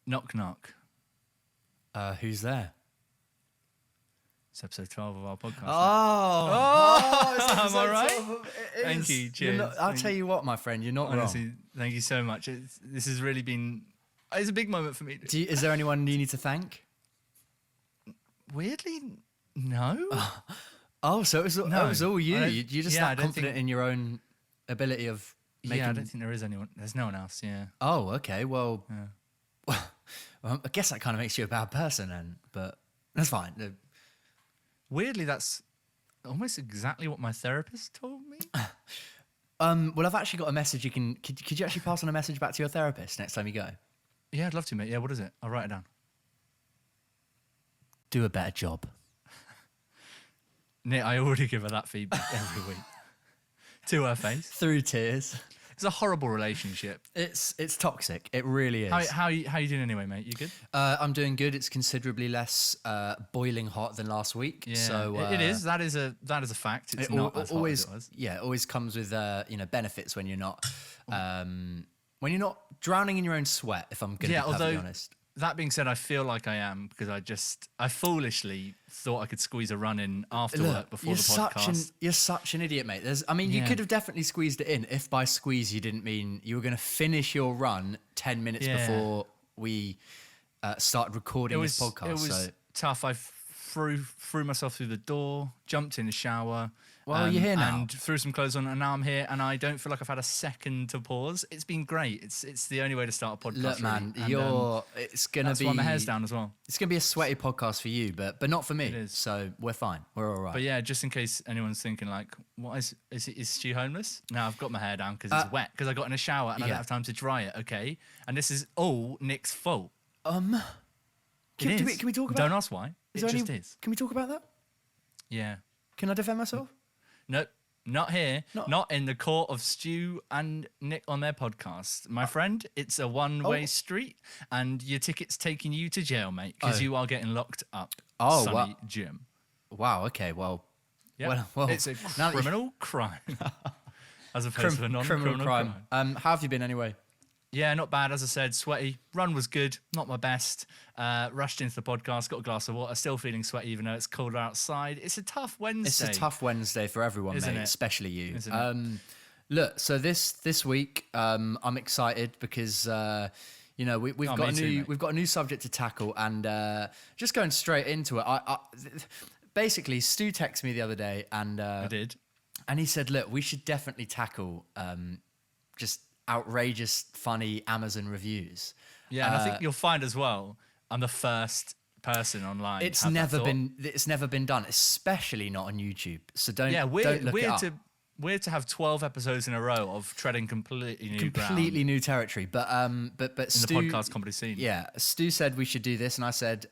Knock, knock. Who's there? It's episode 12 of our podcast. Oh, am I right? It Thank is. you, cheers. I'll tell you what, my friend, you're not Honestly, wrong. thank you so much. This has really been... It's a big moment for me. Is there anyone you need to thank? Weirdly, no. Oh, so it was all you. You're just that confident in your own ability of making... Yeah, I don't think there is anyone. There's no one else, yeah. Oh, okay, well... Yeah. Well, I guess that kind of makes you a bad person then, but that's fine. Weirdly, that's almost exactly what my therapist told me. Well, I've actually got a message you can... Could you actually pass on a message back to your therapist next time you go? Yeah, I'd love to, mate. Yeah, what is it? I'll write it down. Do a better job. Nick, I already give her that feedback every week. To her face. Through tears. It's a horrible relationship. It's toxic. It really is. How you doing anyway, mate? You good? I'm doing good. It's considerably less boiling hot than last week. Yeah, so it is. That is a fact. It's not as hot as it was. Yeah, it always comes with benefits when you're not drowning in your own sweat. If I'm going to be perfectly honest. That being said, I feel like I am because I foolishly thought I could squeeze a run in after work before the podcast. You're such an idiot, mate. You could have definitely squeezed it in if by squeeze you didn't mean you were going to finish your run 10 minutes before we started recording this podcast. It was tough. I threw myself through the door, jumped in the shower. Well, you're here now. And threw some clothes on, and now I'm here, and I don't feel like I've had a second to pause. It's been great. It's the only way to start a podcast. Look, man, really. it's gonna that's be. That's why my hair's down as well. It's gonna be a sweaty podcast for you, but not for me. It is. So we're fine. We're all right. But yeah, just in case anyone's thinking like, what is Stu homeless? No, I've got my hair down because it's wet because I got in a shower and I don't have time to dry it. Okay, and this is all Nick's fault. Can we talk about? Don't ask why. It just is. Can we talk about that? Yeah. Can I defend myself? Nope. Not here. Not in the court of Stu and Nick on their podcast. My friend, it's a one-way street, and your ticket's taking you to jail, mate, because you are getting locked up. Sonny Jim. Wow, okay, well... Yeah. Well, it's a criminal crime. As opposed to a non-criminal crime. How have you been anyway? Yeah, not bad. As I said, sweaty. Run was good. Not my best. Rushed into the podcast. Got a glass of water. Still feeling sweaty, even though it's colder outside. It's a tough Wednesday. It's a tough Wednesday for everyone, Isn't mate, it? especially you. Isn't it? Look, so this week, I'm excited because we've got a new subject to tackle, and just going straight into it. Basically, Stu texted me the other day, and I did, and he said, "Look, we should definitely tackle just." Outrageous, funny Amazon reviews. Yeah, and I think you'll find as well, I'm the first person online. It's never been done, especially not on YouTube. So don't look it up. Weird to have 12 episodes in a row of treading completely new territory. But Stu, the podcast comedy scene. Yeah, Stu said we should do this, and I said,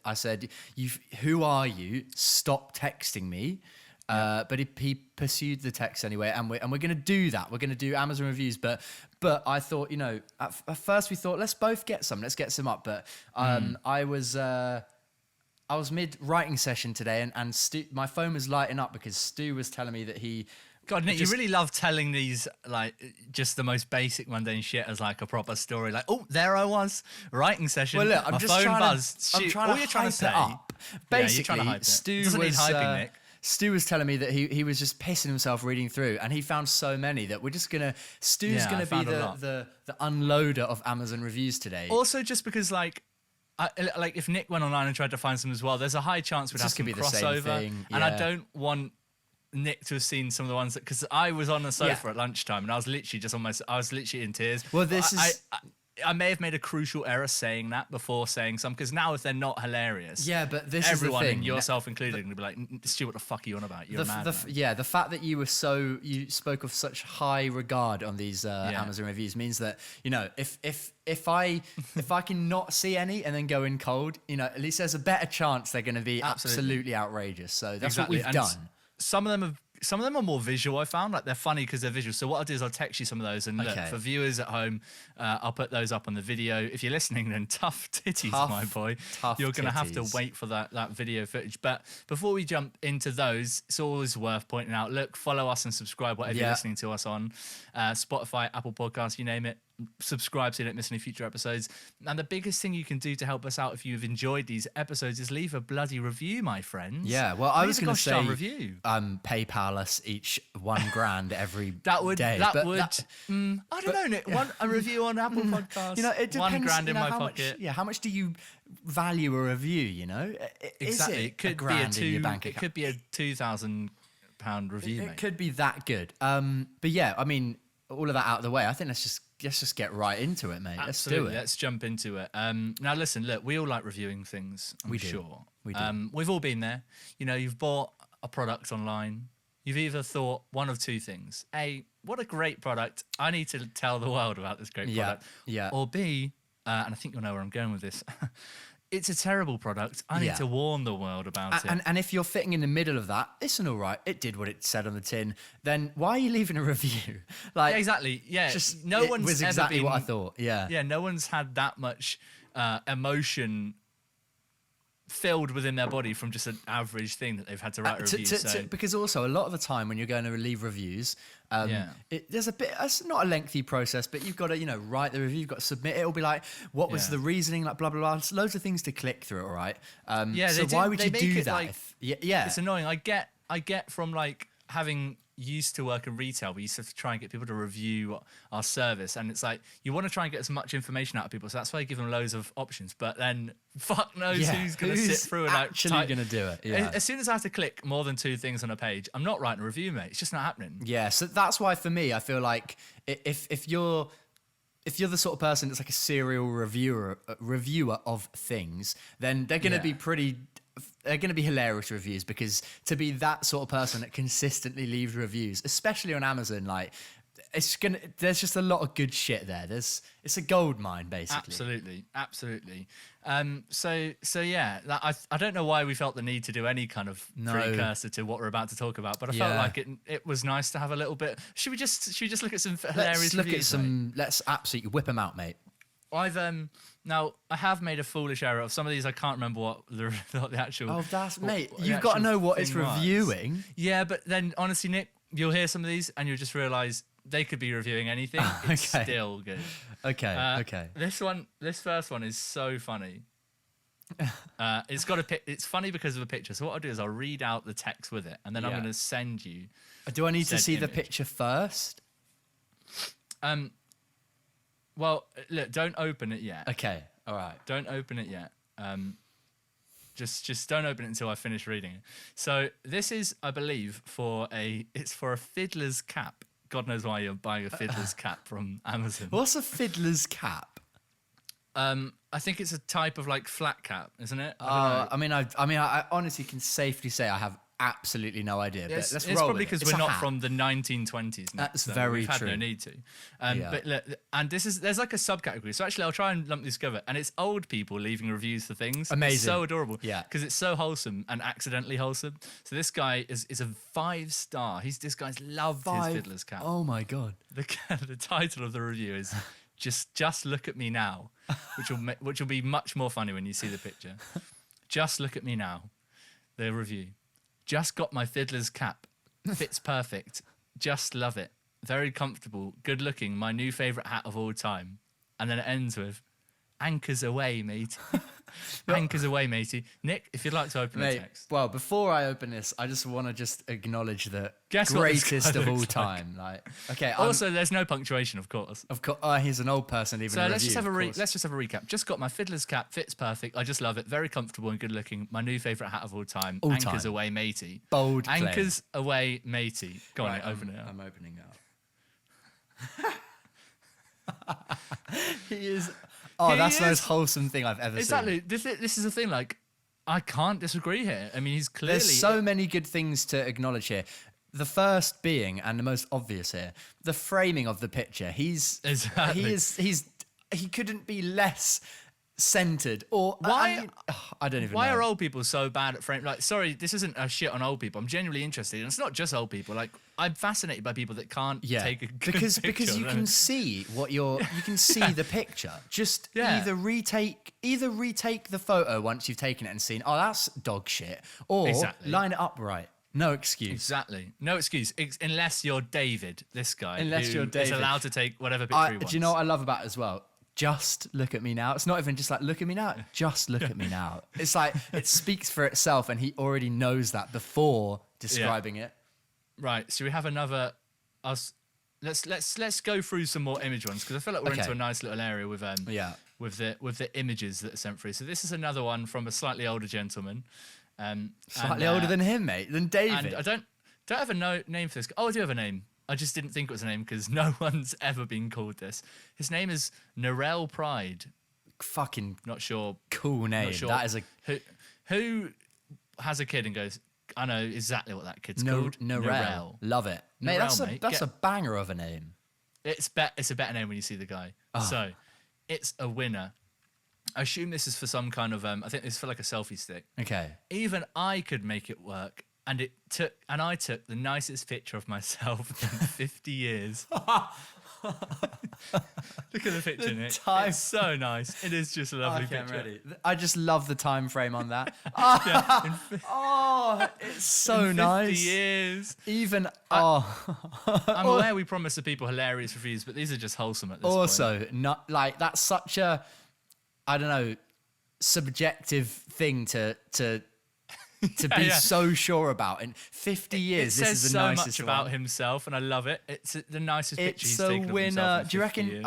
who are you? Stop texting me. But he pursued the text anyway, and we're going to do that. We're going to do Amazon reviews, but I thought, at first we thought let's both get some, let's get some up. But I was mid writing session today, and Stu, my phone was lighting up because Stu was telling me that he. God, Nick, you really love telling these like just the most basic mundane shit as like a proper story. Like, oh, there I was, writing session. Well, look, I'm just phone trying buzzed. to. I'm trying to hype it up. Basically, you're trying to hype it. Stu doesn't need was hyping, Nick. Stu was telling me that he was just pissing himself reading through, and he found so many that we're just gonna. Stu's gonna be the unloader of Amazon reviews today. Also, just because like if Nick went online and tried to find some as well, there's a high chance we'd have some crossover, and I don't want Nick to have seen some of the ones that because I was on the sofa at lunchtime and I was literally in tears. Well, I may have made a crucial error saying that before saying some, because now if they're not hilarious, but this everyone, is the thing. yourself included, would be like, Stu, what the fuck are you on about? You're mad. The fact that you spoke of such high regard on these Amazon reviews means that if I can not see any and then go in cold, at least there's a better chance they're going to be absolutely outrageous. So that's what we've done. Some of them are more visual, I found. Like, they're funny because they're visual. So what I'll do is I'll text you some of those. And look, for viewers at home, I'll put those up on the video. If you're listening, then tough titties, my boy. You're going to have to wait for that video footage. But before we jump into those, it's always worth pointing out, look, follow us and subscribe, whatever you're listening to us on. Spotify, Apple Podcasts, you name it. subscribe so you don't miss any future episodes. And the biggest thing you can do to help us out if you've enjoyed these episodes is leave a bloody review, my friends. Yeah, well, I was going to say review. PayPal us each $1,000 every day. I don't know, Nick. A review on Apple Podcasts. It depends. $1,000 in my pocket. How much do you value a review? Exactly. Is it could be in your bank account? It could be a £2,000 review. It could be that good. But yeah, I mean, all of that out of the way. I think let's just get right into it, mate. Absolutely. Let's do it. Let's jump into it. Now, listen, look, we all like reviewing things. I'm sure. We do. We've all been there. You've bought a product online. You've either thought one of two things: A, what a great product! I need to tell the world about this great product. Yeah. Or B, and I think you'll know where I'm going with this. It's a terrible product. I need to warn the world about it. And if you're fitting in the middle of that, listen, all right, it did what it said on the tin. Then why are you leaving a review? Yeah, exactly. Yeah, it was exactly what I thought. Yeah, yeah. No one's had that much emotion filled within their body from just an average thing that they've had to write a review. Because also a lot of the time when you're going to leave reviews, there's a bit. It's not a lengthy process, but you've got to write the review. You've got to submit it. It'll be like, what was the reasoning? Like blah blah blah. There's loads of things to click through. All right. So why would you do that? Like, it's annoying. I get from like having used to work in retail, we used to try and get people to review our service, and it's like you want to try and get as much information out of people, so that's why you give them loads of options, but then fuck knows who's going to sit through and actually going to do it. As soon as I have to click more than 2 things on a page, I'm not writing a review, mate. It's just not happening. Yeah, so that's why for me I feel like if you're the sort of person that's like a serial reviewer of things, then they're going to be they're going to be hilarious reviews, because to be that sort of person that consistently leaves reviews, especially on Amazon, like there's just a lot of good shit there. It's a gold mine, basically. Absolutely. So yeah, I don't know why we felt the need to do any kind of precursor to what we're about to talk about, but I felt like it was nice to have a little bit. Should we just look at some hilarious reviews? Let's absolutely whip them out, mate. Now I have made a foolish error of some of these. I can't remember what the actual. Oh, mate! You've got to know what it's reviewing. Yeah, but then honestly, Nick, you'll hear some of these and you'll just realise they could be reviewing anything. It's still good. Okay. This first one is so funny. It's funny because of a picture. So what I'll do is I'll read out the text with it, and then I'm going to send you. Do I need to see the picture first? Well, look, don't open it yet. Okay, all right. Don't open it yet. Just don't open it until I finish reading it. So this is, I believe, it's for a fiddler's cap. God knows why you're buying a fiddler's cap from Amazon. What's a fiddler's cap? I think it's a type of like flat cap, isn't it? I honestly can safely say I have absolutely no idea. But let's roll. It's probably because we're not from the 1920s. That's very we've true. Had no need to. But look, and there's like a subcategory. So actually, I'll try and lump these together. And it's old people leaving reviews for things. Amazing. It's so adorable. Yeah. Because it's so wholesome and accidentally wholesome. So this guy is a 5-star. This guy's loved his fiddler's cap. Oh my god. The title of the review is just look at me now, which will be much more funny when you see the picture. Just look at me now. The review. Just got my fiddler's cap. Fits perfect. Just love it. Very comfortable. Good looking. My new favourite hat of all time. And then it ends with, anchors away, matey. Anchors away, matey. Nick, if you'd like to open the text. Well, before I open this, I just want to acknowledge the greatest of all time. Also, there's no punctuation, of course. Of course. He's an old person leaving a review. Let's just have a recap. Just got my fiddler's cap. Fits perfect. I just love it. Very comfortable and good looking. My new favourite hat of all time. Anchors away, matey. Bold claim. Anchors away, matey. Go on, open it up. I'm opening up. He is... Oh, that's the most wholesome thing I've ever seen. Exactly. This is the thing, like, I can't disagree here. I mean, he's clearly... There's so many good things to acknowledge here. The first being, and the most obvious here, the framing of the picture. He couldn't be less centered. Or I don't even know. Why are old people so bad at framing? Like, sorry, this isn't a shit on old people. I'm genuinely interested. And it's not just old people. Like, I'm fascinated by people that can't take a good picture. Because you can see you can see the picture. Just either retake the photo once you've taken it and seen, oh, that's dog shit, or line it up right. No excuse. Exactly. No excuse. Unless you're David, this guy. Unless you're David. Is allowed to take whatever picture he wants. Do you know what I love about it as well? Just look at me now. It's not even just like, look at me now. Just look at me now. It's like, it speaks for itself, and he already knows that before describing it. Right. So we have another... Let's go through some more image ones, because I feel like we're into a nice little area with the images that are sent through. So this is another one from a slightly older gentleman. Slightly older than him, mate, than David. And I don't have a name for this. Oh, I do have a name. I just didn't think it was a name because no one's ever been called this. His name is Narelle Pride. Fucking not sure. Cool name. Sure. That is who has a kid and goes, I know exactly what that kid's called. Narelle. Love it. Mate, that's a banger of a name. It's a better name when you see the guy. Oh. So it's a winner. I assume this is for some kind of I think it's for like a selfie stick. Okay. Even I could make it work, and I took the nicest picture of myself in 50 years. Look at the picture, Nick. It's so nice. It is just a lovely picture. Ready. I just love the time frame on that. It's so nice. 50 years. Even I'm aware we promised the people hilarious reviews, but these are just wholesome at this point. Also, not like that's such a, I don't know, subjective thing to be so sure about. In 50 years, this is the nicest one. It says so much about himself, and I love it. It's the nicest picture he's taken of himself in 50 years.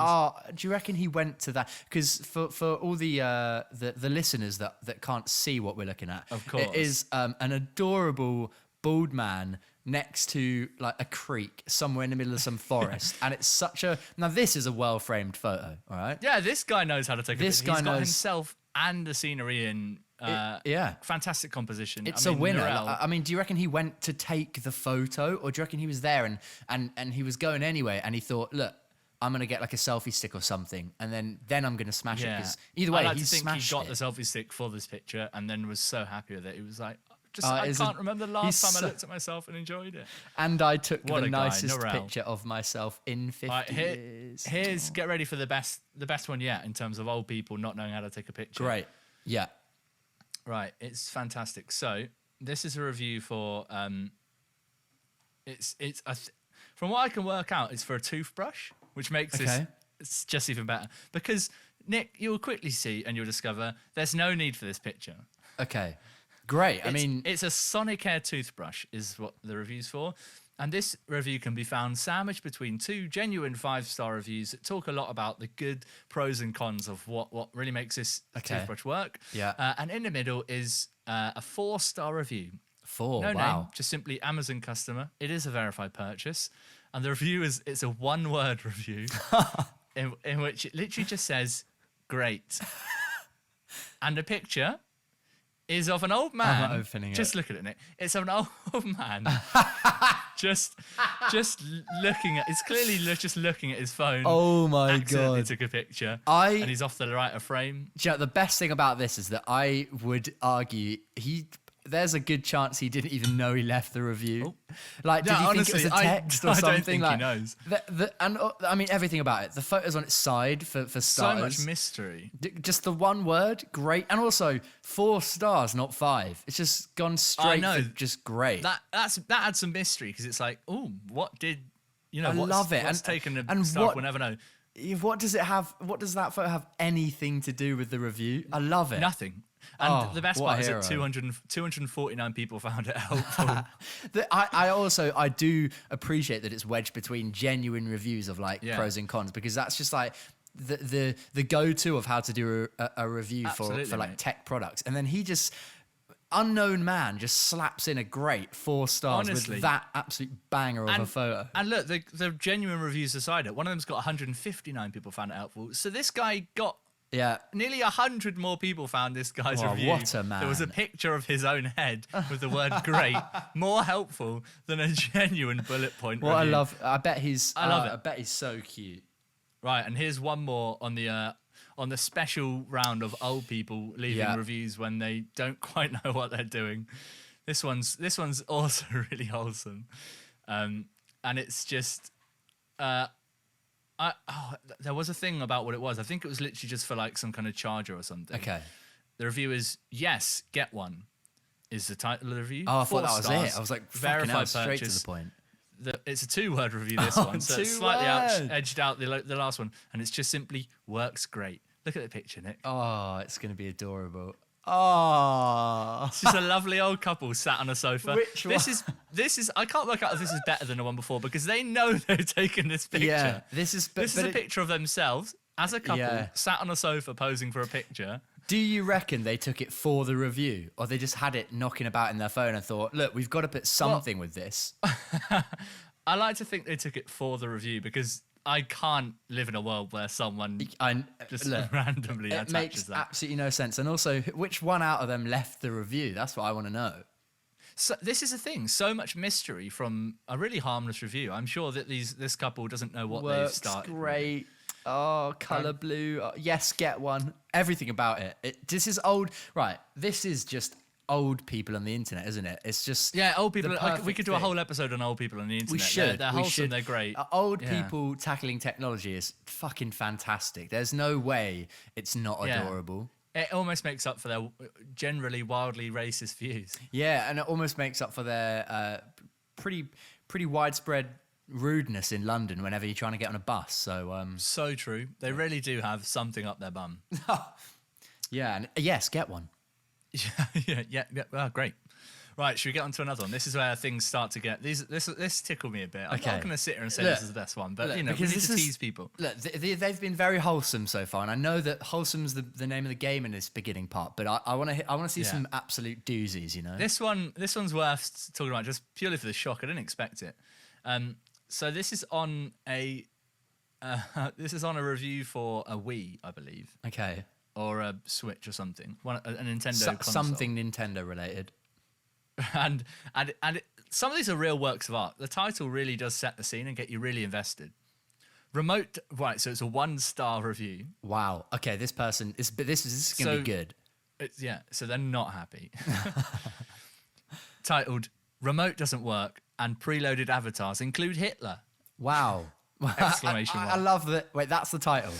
Do you reckon he went to that? Because for all the listeners that can't see what we're looking at, of course, it is an adorable bald man next to like a creek somewhere in the middle of some forest, and it's such a. Now this is a well framed photo, all right? Yeah, this guy knows how to take a picture. He's got himself and the scenery in. Fantastic composition. It's a winner. I mean, do you reckon he went to take the photo, or do you reckon he was there and he was going anyway, and he thought, look, I'm gonna get like a selfie stick or something, and then I'm gonna smash it? Because either way, he got the selfie stick for this picture, and then was so happy with it. He was like, I can't remember the last time I looked at myself and enjoyed it. And I took the nicest picture of myself in 50 years. Here's get ready for the best one yet in terms of old people not knowing how to take a picture. Great. Yeah. Right, it's fantastic. So this is a review for from what I can work out, it's for a toothbrush, which makes it's just even better. Because Nick, you'll quickly see and you'll discover there's no need for this picture. Okay, great. It's a Sonicare toothbrush is what the review's for. And this review can be found sandwiched between two genuine 5-star reviews that talk a lot about the good pros and cons of what really makes this toothbrush work. Yeah. And in the middle is a 4-star review. 4, no wow. name, just simply Amazon customer. It is a verified purchase. And the review it's a one-word review in which it literally just says, great. And the picture is of an old man. I'm not opening just look at it, Nick. It's of an old man. just looking at. It's clearly just looking at his phone. Oh my accidentally god! Took a picture. And he's off the right of frame. Do you know, the best thing about this is that I would argue there's a good chance he didn't even know he left the review. Like, did he honestly, think it was a text or something? I don't think like, he knows. I mean, everything about it. The photo's on its side for starters. So much mystery. Just the one word, great. And also 4 stars, not 5. It's just gone straight for just great. That adds some mystery because it's like, oh, what did, I love it. What's taken a star? We'll never know. What does it have? What does that photo have anything to do with the review? I love it. Nothing. And the best part is that 249 people found it helpful. I do appreciate that it's wedged between genuine reviews of like pros and cons, because that's just like the go-to of how to do a review for like tech products. And then he just, unknown man, just slaps in a great 4 stars with that absolute banger of a photo. And look, the genuine reviews aside, one of them's got 159 people found it helpful. So this guy got nearly 100 more people found this guy's review. What a man. There was a picture of his own head with the word great, more helpful than a genuine bullet point review. I love it. I bet he's so cute. Right, and here's one more on the special round of old people leaving reviews when they don't quite know what they're doing. This one's also really wholesome. And it's just there was a thing about what it was. I think it was literally just for like some kind of charger or something. Okay. The review is, yes, get one. is the title of the review. Oh, I 4 thought that was stars. it. I was like, fucking hell, straight to the point. It's a 2-word review, this one. So it's slightly edged out the last one. And it's just simply works great. Look at the picture, Nick. Oh, it's going to be adorable. Oh. It's just a lovely old couple sat on a sofa. Which one? This is I can't work out if this is better than the one before because they know they're taking this picture. Yeah, this is a picture of themselves as a couple sat on a sofa posing for a picture. Do you reckon they took it for the review, or they just had it knocking about in their phone and thought, look, we've got to put something with this? I like to think they took it for the review because I can't live in a world where someone randomly attaches that. It makes absolutely no sense. And also, which one out of them left the review? That's what I want to know. So this is the thing. So much mystery from a really harmless review. I'm sure that this couple doesn't know what they've started. Great. Oh, colour blue. Oh, yes, get one. Everything about it. This is old. Right. This is just old people on the internet, isn't it? It's just old people. We could do a whole episode on old people on the internet. We should. They're wholesome. They're great. Old people tackling technology is fucking fantastic. There's no way it's not adorable. It almost makes up for their generally wildly racist views. Yeah, and it almost makes up for their pretty widespread rudeness in London whenever you're trying to get on a bus. So true. They really do have something up their bum. Yeah, and yes, get one. Yeah. Oh, great. Right, should we get on to another one? This is where things start to get... This tickled me a bit. I'm not going to sit here and say this is the best one, but, we need to tease people. Look, they've been very wholesome so far, and I know that wholesome's the name of the game in this beginning part, but I want to see some absolute doozies, you know? This one's worth talking about just purely for the shock. I didn't expect it. So this is on a review for a Wii, I believe. Okay. Or a Switch or something. A Nintendo console. Something Nintendo related. And some of these are real works of art. The title really does set the scene and get you really invested. Remote, right? So it's a 1-star review. Wow. Okay, this is going to be good. So they're not happy. Titled "Remote doesn't work and preloaded avatars include Hitler." Wow! Exclamation mark. I love that. Wait, that's the title.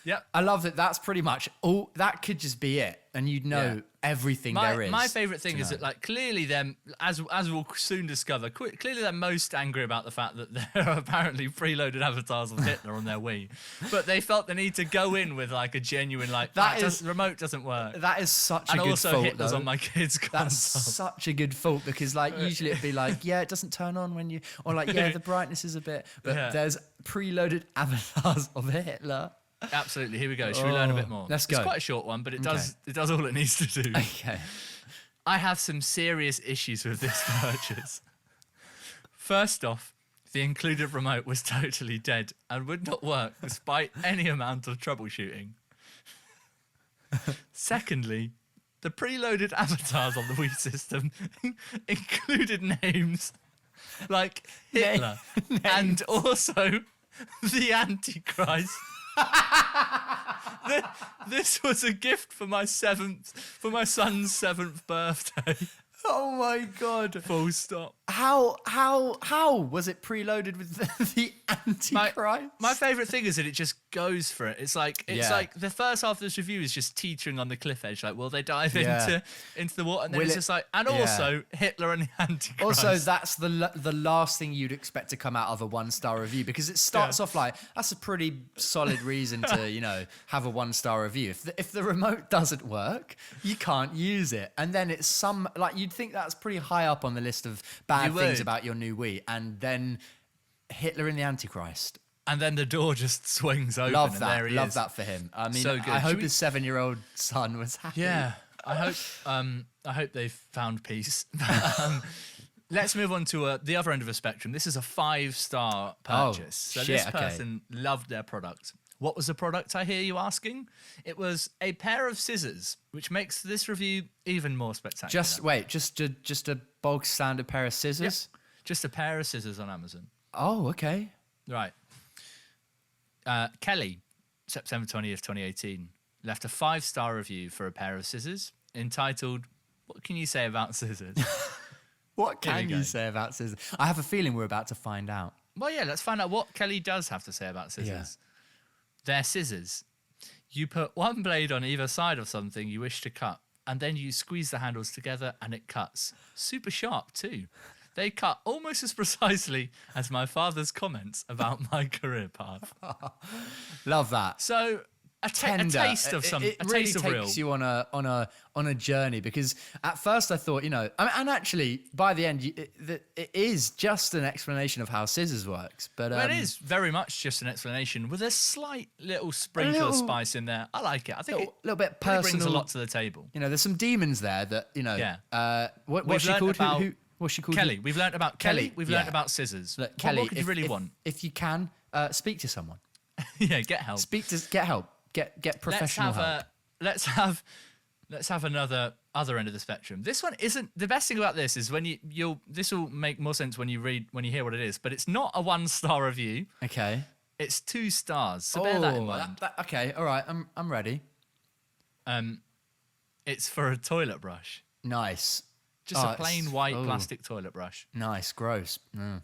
Yep. I love that. That's pretty much all. That could just be it, and you'd know everything there is. My favourite thing is that, like, clearly them, as we'll soon discover, clearly they're most angry about the fact that there are apparently preloaded avatars of Hitler on their Wii, but they felt the need to go in with like a genuine remote doesn't work. That is such a good fault. And also Hitler's on my kid's console. That's such a good fault because, like, usually it'd be like, it doesn't turn on when you, or like, the brightness is a bit, but there's preloaded avatars of Hitler. Absolutely. Here we go. Should we learn a bit more? Let's go. It's quite a short one, but it does all it needs to do. Okay. I have some serious issues with this purchase. First off, the included remote was totally dead and would not work despite any amount of troubleshooting. Secondly, the preloaded avatars on the Wii system included names like Hitler and also the Antichrist. This was a gift for my son's 7th birthday. Oh my god! Full stop. How was it preloaded with the Antichrist? My favourite thing is that it just goes for it. It's like the first half of this review is just teetering on the cliff edge. Like, will they dive into the water? And then it's just like, and also Hitler and the Antichrist. Also, that's the last thing you'd expect to come out of a 1-star review because it starts off like that's a pretty solid reason to have a 1-star review. If the remote doesn't work, you can't use it, and then it's you'd think that's pretty high up on the list of bad things about your new Wii, and then Hitler and the Antichrist. And then the door just swings open. Love that. There he Love is. that for him. I mean, so good. I hope his 7-year-old son was happy. Yeah, I hope they've found peace. Let's move on to the other end of the spectrum. This is a 5-star purchase. This person loved their product. What was the product, I hear you asking? It was a pair of scissors, which makes this review even more spectacular. Just a bog standard pair of scissors? Yep. Just a pair of scissors on Amazon. Oh, okay. Right. Kelly, September 20th, 2018, left a 5-star review for a pair of scissors entitled, "What can you say about scissors?" What can you say about scissors? I have a feeling we're about to find out. Well, yeah, let's find out what Kelly does have to say about scissors. Yeah. They're scissors. You put one blade on either side of something you wish to cut. and then you squeeze the handles together and it cuts. Super sharp too. They cut almost as precisely as my father's comments about my career path. Love that. So a taste of some, it a really taste of real. takes you on a journey, because at first I thought, and actually by the end it is just an explanation of how scissors works. But it is very much just an explanation with a slight little sprinkle of spice in there. I like it. I think a little bit really personal. brings a lot to the table. There's some demons there that Yeah. What's she called? What's she called? Kelly. We've learnt about Kelly. We've learnt yeah. about scissors. Look, Kelly, what could you really want? If you can, speak to someone. Yeah, get help. Get help. Get professional help. Let's have another other end of the spectrum. This one isn't the best thing about this is when this will make more sense when you hear what it is, but it's not a 1-star review. Okay. It's 2 stars. So bear that in mind. Okay, all right, I'm ready. It's for a toilet brush. Nice. Just a plain white plastic toilet brush. Nice, gross. Mm.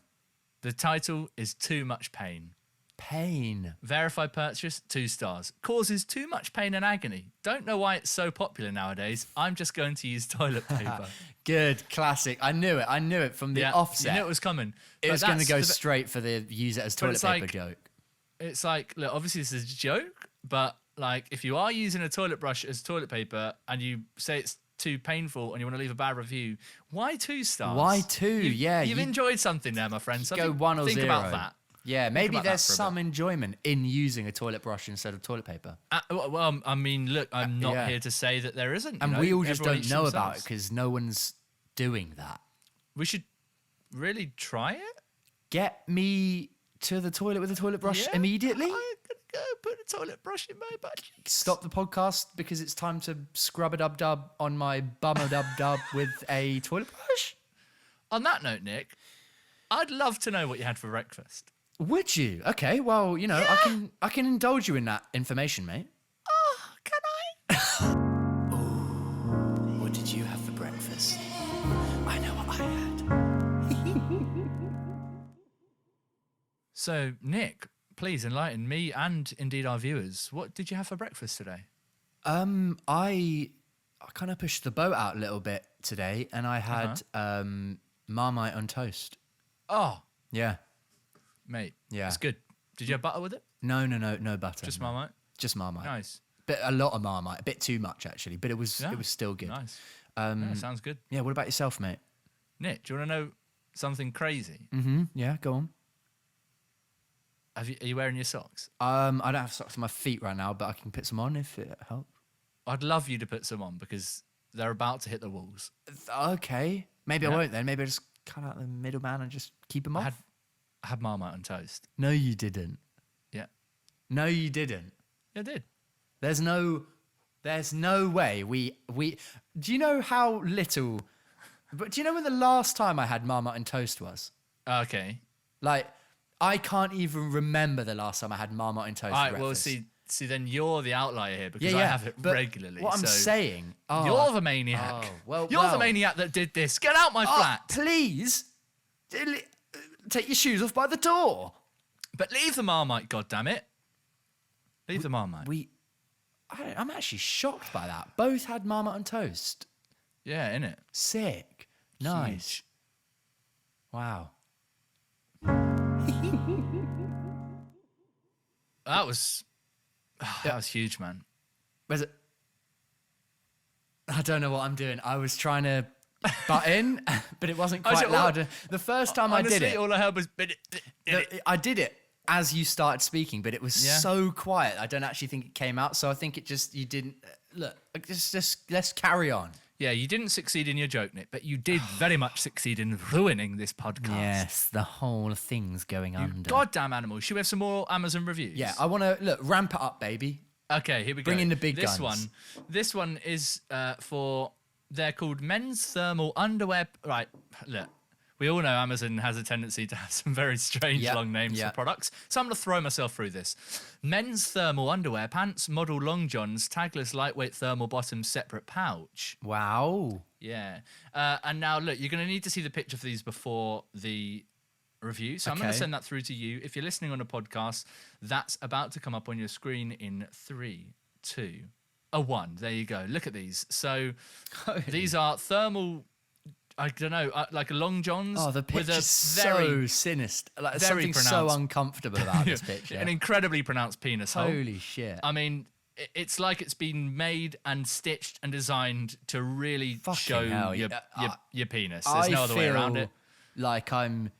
The title is Too Much Pain. Pain. Verified purchase, 2 stars. Causes too much pain and agony. Don't know why it's so popular nowadays. I'm just going to use toilet paper. Good, classic. I knew it from the offset. You knew it was coming. It was going to go straight for the use it as toilet paper joke. It's like, look, obviously this is a joke, but like if you are using a toilet brush as toilet paper and you say it's too painful and you want to leave a bad review, why 2 stars? Why 2? You've enjoyed something there, my friend. So go 1 or 0. Think about that. Yeah, maybe there's some enjoyment in using a toilet brush instead of toilet paper. Well, I mean, look, I'm not here to say that there isn't. And we all just don't know about it because no one's doing that. We should really try it. Get me to the toilet with a toilet brush immediately. I'm gonna go put a toilet brush in my butt. Stop the podcast because it's time to scrub a dub dub on my bum a dub dub with a toilet brush. On that note, Nick, I'd love to know what you had for breakfast. Would you? Okay, well, I can indulge you in that information, mate. Oh, can I? Ooh, what did you have for breakfast? I know what I had. So, Nick, please enlighten me and indeed our viewers. What did you have for breakfast today? I kind of pushed the boat out a little bit today, and I had Marmite on toast. Oh, yeah. Mate, yeah, it's good. Did you have butter with it? No butter. Just Marmite? Just Marmite. Nice. A lot of Marmite, a bit too much actually, but it was still good. Nice. Sounds good. Yeah, what about yourself, mate? Nick, do you want to know something crazy? Mm-hmm. Yeah, go on. Are you wearing your socks? I don't have socks on my feet right now, but I can put some on if it helps. I'd love you to put some on because they're about to hit the walls. Okay. Maybe I won't then. Maybe I'll just cut out the middleman and just keep them off. I had Marmite on toast. No, you didn't. Yeah. No, you didn't. Yeah, I did. There's no way we. Do you know how little? But do you know when the last time I had Marmite and toast was? Okay. Like, I can't even remember the last time I had Marmite and toast. All right. For breakfast. Well, see, then you're the outlier here because I have it regularly. What I'm saying, you're the maniac. You're the maniac that did this. Get out my flat, please. Take your shoes off by the door. But leave the Marmite, goddammit. Leave the Marmite. I'm actually shocked by that. Both had Marmite on toast. Yeah, innit? Sick. Nice. Huge. Wow. That was huge, man. Was it? I don't know what I'm doing. I was trying to butt in, but it wasn't quite loud. The first time honestly, I did it, all I heard was. I did it as you started speaking, but it was so quiet. I don't actually think it came out. So I think you didn't look. Just let's carry on. Yeah, you didn't succeed in your joke, Nick, but you did very much succeed in ruining this podcast. Yes, the whole thing's going under. Goddamn animal. Should we have some more Amazon reviews? Yeah, I want to ramp it up, baby. Okay, here we go. Bring in the big guns. This one is for. They're called men's thermal underwear. Right, look. We all know Amazon has a tendency to have some very strange long names for products. So I'm going to throw myself through this. Men's thermal underwear, pants, model long johns, tagless lightweight thermal bottoms, separate pouch. Wow. Yeah. And now, look, you're going to need to see the picture for these before the review. So I'm going to send that through to you. If you're listening on a podcast, that's about to come up on your screen in 3, 2, A 1. There you go. Look at these. So these are thermal. I don't know, like a long johns. Oh, the picture's so sinister. Like something so uncomfortable about this picture. An incredibly pronounced penis hole. Holy shit! I mean, it's like it's been made and stitched and designed to really show your penis. There's no other way around it. Like I'm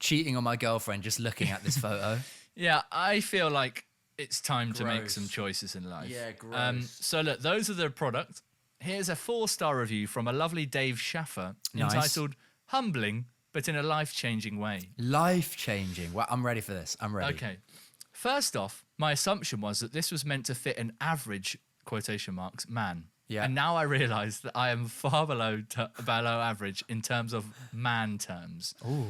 cheating on my girlfriend just looking at this photo. Yeah, I feel like it's time to make some choices in life. Yeah, gross. So look, those are the product. Here's a 4-star review from a lovely Dave Schaffer entitled "Humbling, but in a life-changing way." Life-changing. Well, I'm ready for this. I'm ready. Okay. First off, my assumption was that this was meant to fit an average, quotation marks, man. Yeah. And now I realise that I am far below average in terms of man terms. Ooh.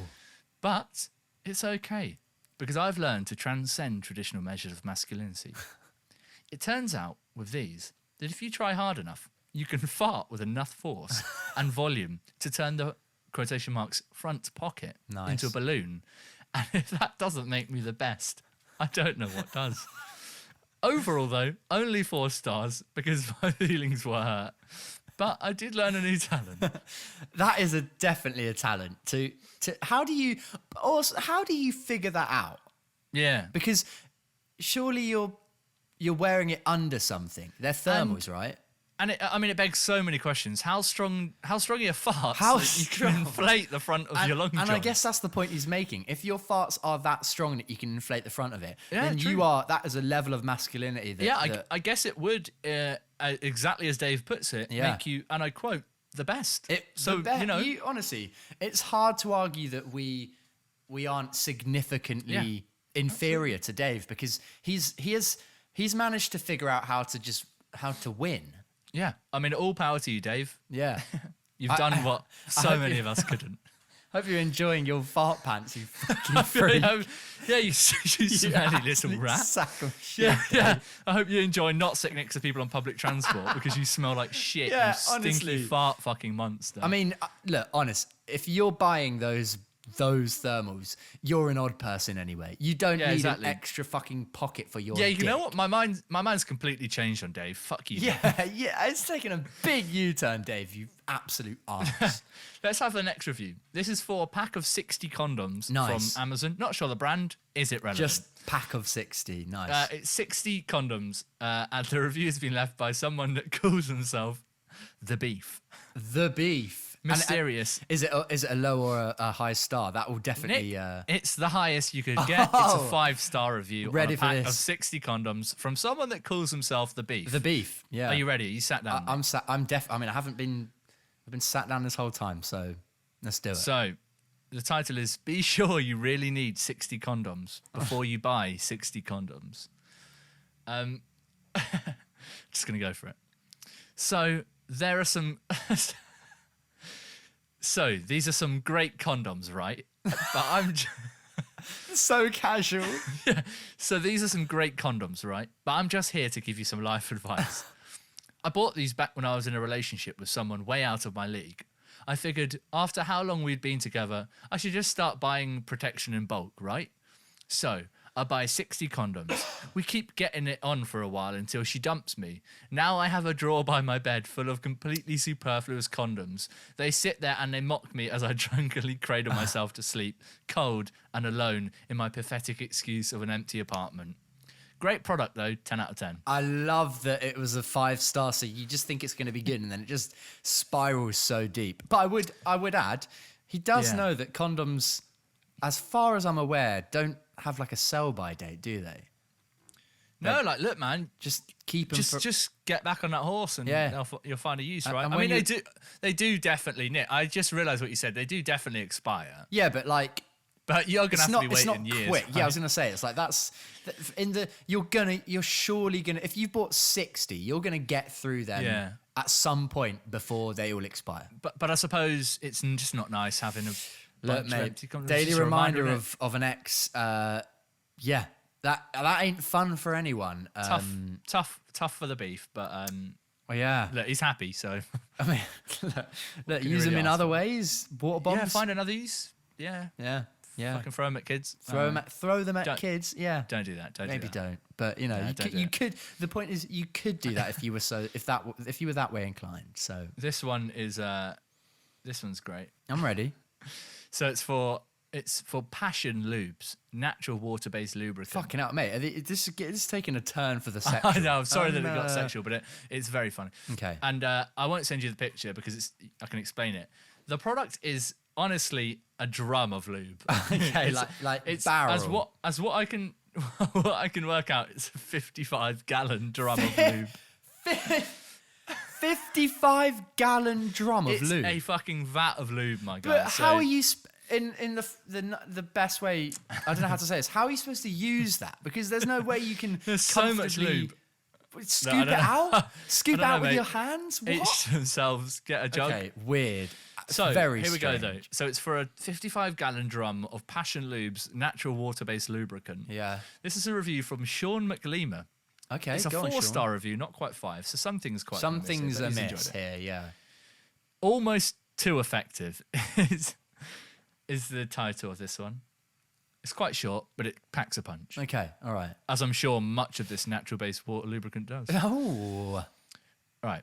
But it's okay, because I've learned to transcend traditional measures of masculinity. It turns out, with these, that if you try hard enough, you can fart with enough force and volume to turn the, quotation marks, front pocket into a balloon. And if that doesn't make me the best, I don't know what does. Overall, though, only 4 stars because my feelings were hurt. But I did learn a new talent. That is definitely a talent. How do you figure that out? Yeah. Because surely you're wearing it under something. They're thermals, right? And it begs so many questions. How strong are your farts that you can inflate the front of your long john? And I guess that's the point he's making. If your farts are that strong that you can inflate the front of it, then true. that is a level of masculinity. I guess it would, exactly as Dave puts it, make you, and I quote, the best. Honestly, it's hard to argue that we aren't significantly inferior to Dave because he's managed to figure out how to win. Yeah, I mean, all power to you, Dave. Yeah. You've done what so many of us couldn't. Hope you're enjoying your fart pants, you fucking freak. Yeah, you smelly little rat. Sack of shit. Yeah. I hope you enjoy not sitting next to people on public transport because you smell like shit, you stinky fart fucking monster. I mean, look, honest, if you're buying those thermals, you're an odd person anyway. You don't need an extra fucking pocket for your dick. You know what? My mind's completely changed on Dave. Fuck you. Yeah, it's taken a big U-turn, Dave, you absolute arse. Let's have the next review. This is for a pack of 60 condoms from Amazon. Not sure the brand. Is it relevant? Just pack of 60. Nice. It's 60 condoms, and the review has been left by someone that calls himself The Beef. The Beef. Mysterious. And is it a low or a high star? That will definitely... It's the highest you could get. It's a 5-star review ready on a pack of 60 condoms from someone that calls himself The Beef. The Beef, yeah. Are you ready? You sat down? I'm sat. I mean, I've been sat down this whole time, so let's do it. So, the title is, Be Sure You Really Need 60 Condoms Before You Buy 60 Condoms. Just going to go for it. So, there are some... So, these are some great condoms, right? But I'm... So casual. Yeah. So, these are some great condoms, right? But I'm just here to give you some life advice. I bought these back when I was in a relationship with someone way out of my league. I figured after how long we'd been together, I should just start buying protection in bulk, right? So, I buy 60 condoms. We keep getting it on for a while until she dumps me. Now I have a drawer by my bed full of completely superfluous condoms. They sit there and they mock me as I drunkenly cradle myself to sleep, cold and alone in my pathetic excuse of an empty apartment. Great product though, 10 out of 10. I love that it was a 5-star, so you just think it's going to be good and then it just spirals so deep. But I would add, he does know that condoms, as far as I'm aware, don't have like a sell-by date, do they? No, like, look, man, just keep them. Just get back on that horse, and you'll find a use, right? I mean, they do definitely knit. I just realised what you said. They do definitely expire. Yeah, but like, you're gonna have to be waiting years. Quick. Yeah, I was gonna say it's like you're surely gonna, if you've bought 60, you're gonna get through them at some point before they all expire. But I suppose it's just not nice having a look, mate, daily reminder of an ex. Yeah, that ain't fun for anyone. Tough for the beef, but well, yeah. Look, he's happy, so I mean, look use them in other ways. Water bombs. Yeah, find another use. Yeah. Yeah. Fucking throw them at kids. Throw them at kids. Yeah. Don't do that. Maybe do that. don't. But you could. The point is, you could do that if you were that way inclined. So this one is this one's great. I'm ready. So it's for Passion Lubes, natural water-based lubricant. Fucking hell, mate! This is taking a turn for the sexual. I know. I'm sorry that it got sexual, but it's very funny. Okay. And I won't send you the picture because I can explain it. The product is honestly a drum of lube. Okay, like it's barrel. As what I can work out, it's a 55-gallon drum of lube. 55-gallon drum of lube. It's a fucking vat of lube, my guy. But how are you in the best way? I don't know how to say this. How are you supposed to use that? Because there's no way you can. There's so much lube. Scoop it out. Scoop it out with your hands. What? Each themselves get a jug. Okay, weird. So very here we strange. go though. So it's for a 55-gallon drum of Passion Lubes natural water-based lubricant. Yeah. This is a review from Sean McLemer. Okay, it's a 4-star review, not quite 5. So some things quite. Some things are amiss here. Yeah. Almost too effective is the title of this one. It's quite short, but it packs a punch. Okay, all right. As I'm sure much of this natural-based water lubricant does. Oh. Right.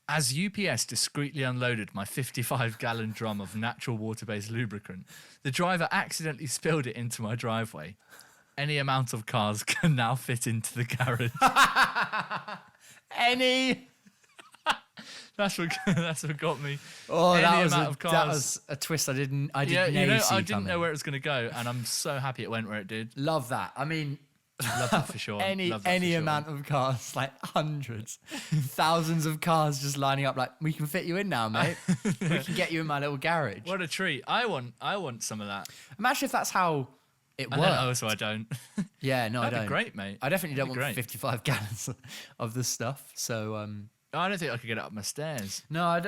As UPS discreetly unloaded my 55-gallon drum of natural water-based lubricant, the driver accidentally spilled it into my driveway. Any amount of cars can now fit into the garage. Any. That's what got me. Oh, Any that cars. was a twist I didn't I didn't coming. know where it was going to go, and I'm so happy it went where it did. Love that. I mean, love that for sure. Any amount of cars, like hundreds, thousands of cars just lining up. Like, we can fit you in now, mate. We can get you in my little garage. What a treat! I want some of that. Imagine if that's how it works. Oh, so I don't. Yeah, no, I don't. That'd be great, mate. I definitely don't want 55 gallons of this stuff. So, I don't think I could get it up my stairs. No, I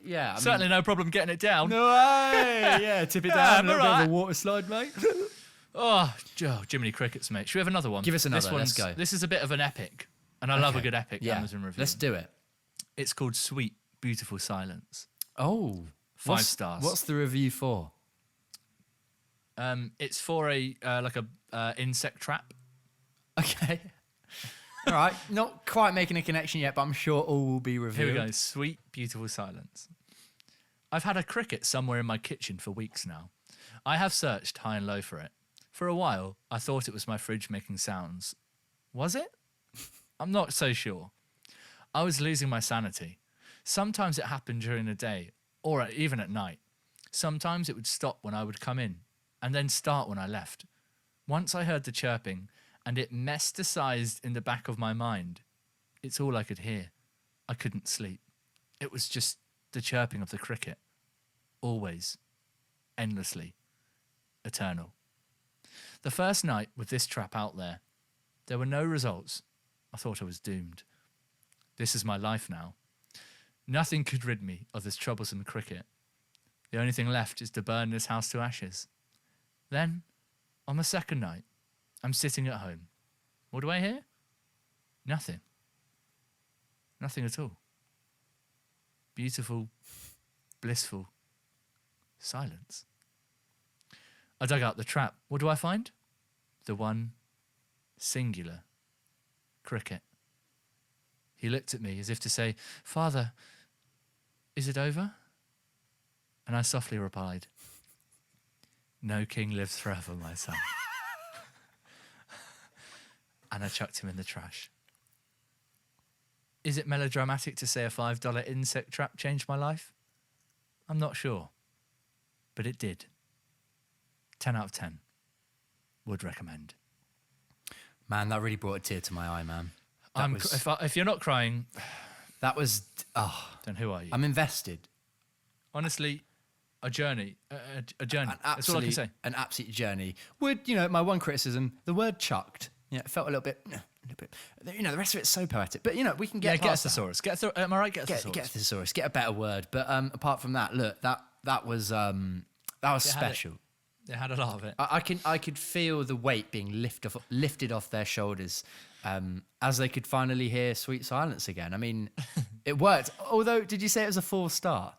mean, Certainly no problem getting it down. No way! Yeah, tip it down. A little bit of a water slide, mate. Oh, Jiminy Crickets, mate. Should we have another one? Give us another. Let's go. This is a bit of an epic, and I love a good epic Amazon review. Let's do it. It's called Sweet, Beautiful Silence. Oh. 5 stars. What's the review for? It's for a insect trap. Okay. All right. Not quite making a connection yet, but I'm sure all will be revealed. Here we go. Sweet, beautiful silence. I've had a cricket somewhere in my kitchen for weeks now. I have searched high and low for it. For a while, I thought it was my fridge making sounds. Was it? I'm not so sure. I was losing my sanity. Sometimes it happened during the day, or even at night. Sometimes it would stop when I would come in, and then start when I left. Once I heard the chirping, and it mesticized in the back of my mind. It's all I could hear. I couldn't sleep. It was just the chirping of the cricket. Always. Endlessly. Eternal. The first night with this trap out there were no results. I thought I was doomed. This is my life now. Nothing could rid me of this troublesome cricket. The only thing left is to burn this house to ashes. Then, on the second night, I'm sitting at home. What do I hear? Nothing. Nothing at all. Beautiful, blissful silence. I dug out the trap. What do I find? The one singular cricket. He looked at me as if to say, "Father, is it over?" And I softly replied, "No king lives forever, my son." And I chucked him in the trash. Is it melodramatic to say a $5 insect trap changed my life? I'm not sure. But it did. 10 out of 10. Would recommend. Man, that really brought a tear to my eye, man. If you're not crying... That was... Then who are you? I'm invested. Honestly, a journey. A journey. That's all I can say. An absolute journey. My one criticism, the word chucked. It felt a little bit... the rest of it's so poetic. But, we can get get a thesaurus. Am I right? Get a thesaurus. Get a thesaurus. Get a better word. But apart from that, look, that was special. They had a lot of it. I could feel the weight being lifted off their shoulders as they could finally hear Sweet Silence again. I mean, it worked. Although, did you say it was a 4-star?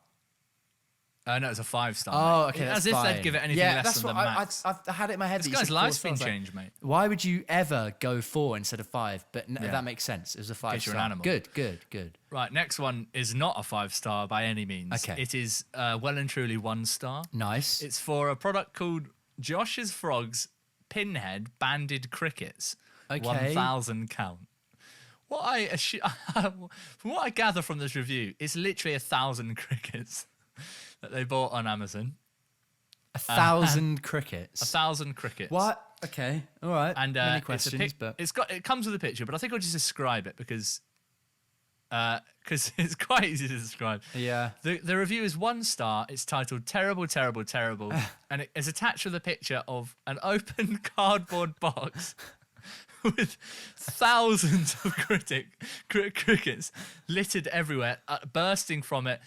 No, it's a 5-star. Oh, mate. okay, that's As if fine. they'd give it anything less that's than what the max. I had it in my head. This that you guy's said life's 4 been stars. changed, mate. Why would you ever go 4 instead of 5? But Yeah. that makes sense. It was a 5 you're star. an animal. Good. Right, next one is not a 5-star by any means. Okay. It is well and truly 1-star. Nice. It's for a product called Josh's Frogs Pinhead Banded Crickets. Okay. 1,000 count. From what I gather from this review, it's literally 1,000 crickets that they bought on Amazon. 1,000 crickets. 1,000 crickets. What? Okay. All right. And many questions, but it comes with a picture, but I think I'll just describe it because it's quite easy to describe. yeah. The review is 1 star. It's titled "Terrible, Terrible, Terrible," and it is attached with a picture of an open cardboard box with thousands of crickets littered everywhere, bursting from it,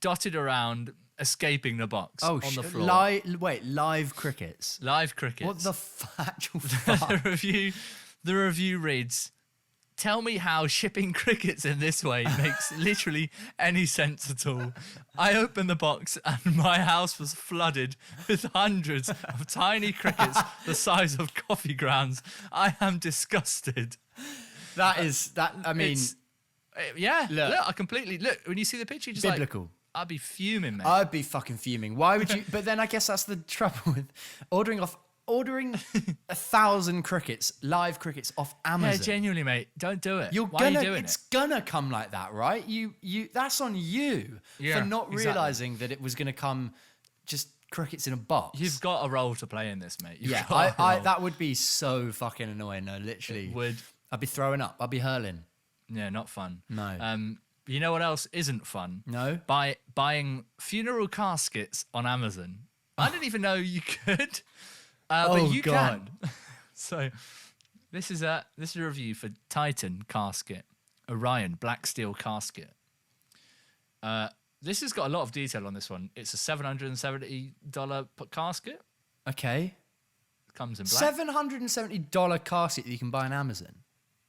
dotted around, escaping the box on the floor. Live crickets. Live crickets. What the actual fuck? The review reads, "Tell me how shipping crickets in this way makes literally any sense at all. I opened the box and my house was flooded with hundreds of tiny crickets the size of coffee grounds. I am disgusted." I mean, Yeah, look, I completely... Look, when you see the picture, you're just biblical. like... I'd be fuming, mate. I'd be fucking fuming. Why would you? But then I guess that's the trouble with ordering 1,000 crickets, live crickets off Amazon. Yeah, genuinely, mate. Don't do it. Why are you doing it's gonna come like that, right? You that's on you for not exactly. realizing that it was gonna come just crickets in a box. You've got a role to play in this, mate. That would be so fucking annoying. No, literally. It would. I'd be throwing up. I'd be hurling. Yeah, not fun. No. You know what else isn't fun? No. Buying funeral caskets on Amazon. I didn't even know you could, but you God. can. So, this is a review for Titan casket, Orion black steel casket. This has got a lot of detail on this one. It's a $770 casket. Okay. Comes in black. $770 casket that you can buy on Amazon.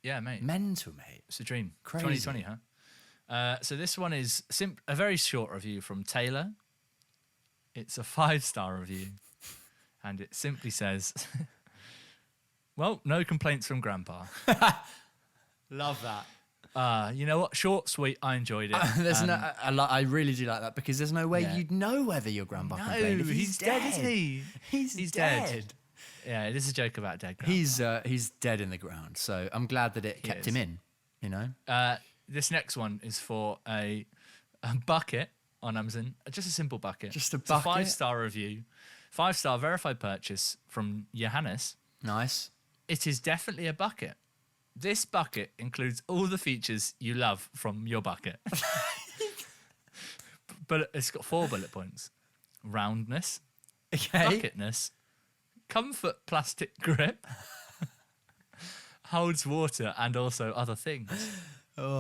Yeah, mate. Mental, mate. It's a dream. Crazy. 2020, huh? So this one is a very short review from Taylor. It's a 5-star review. And it simply says, well, no complaints from Grandpa. Love that. You know what? Short, sweet, I enjoyed it. I really do like that because there's no way you'd know whether your grandpa complained. If he's dead, isn't he? He's dead. Yeah, it is a joke about dead grandpa. He's dead in the ground, so I'm glad that it kept him in, you know? This next one is for a bucket on Amazon. Just a simple bucket. Just a It's bucket? a 5-star review. 5-star verified purchase from Johannes. Nice. It is definitely a bucket. This bucket includes all the features you love from your bucket. But it's got 4 bullet points. Roundness, Okay. bucketness, comfort plastic grip, holds water and also other things.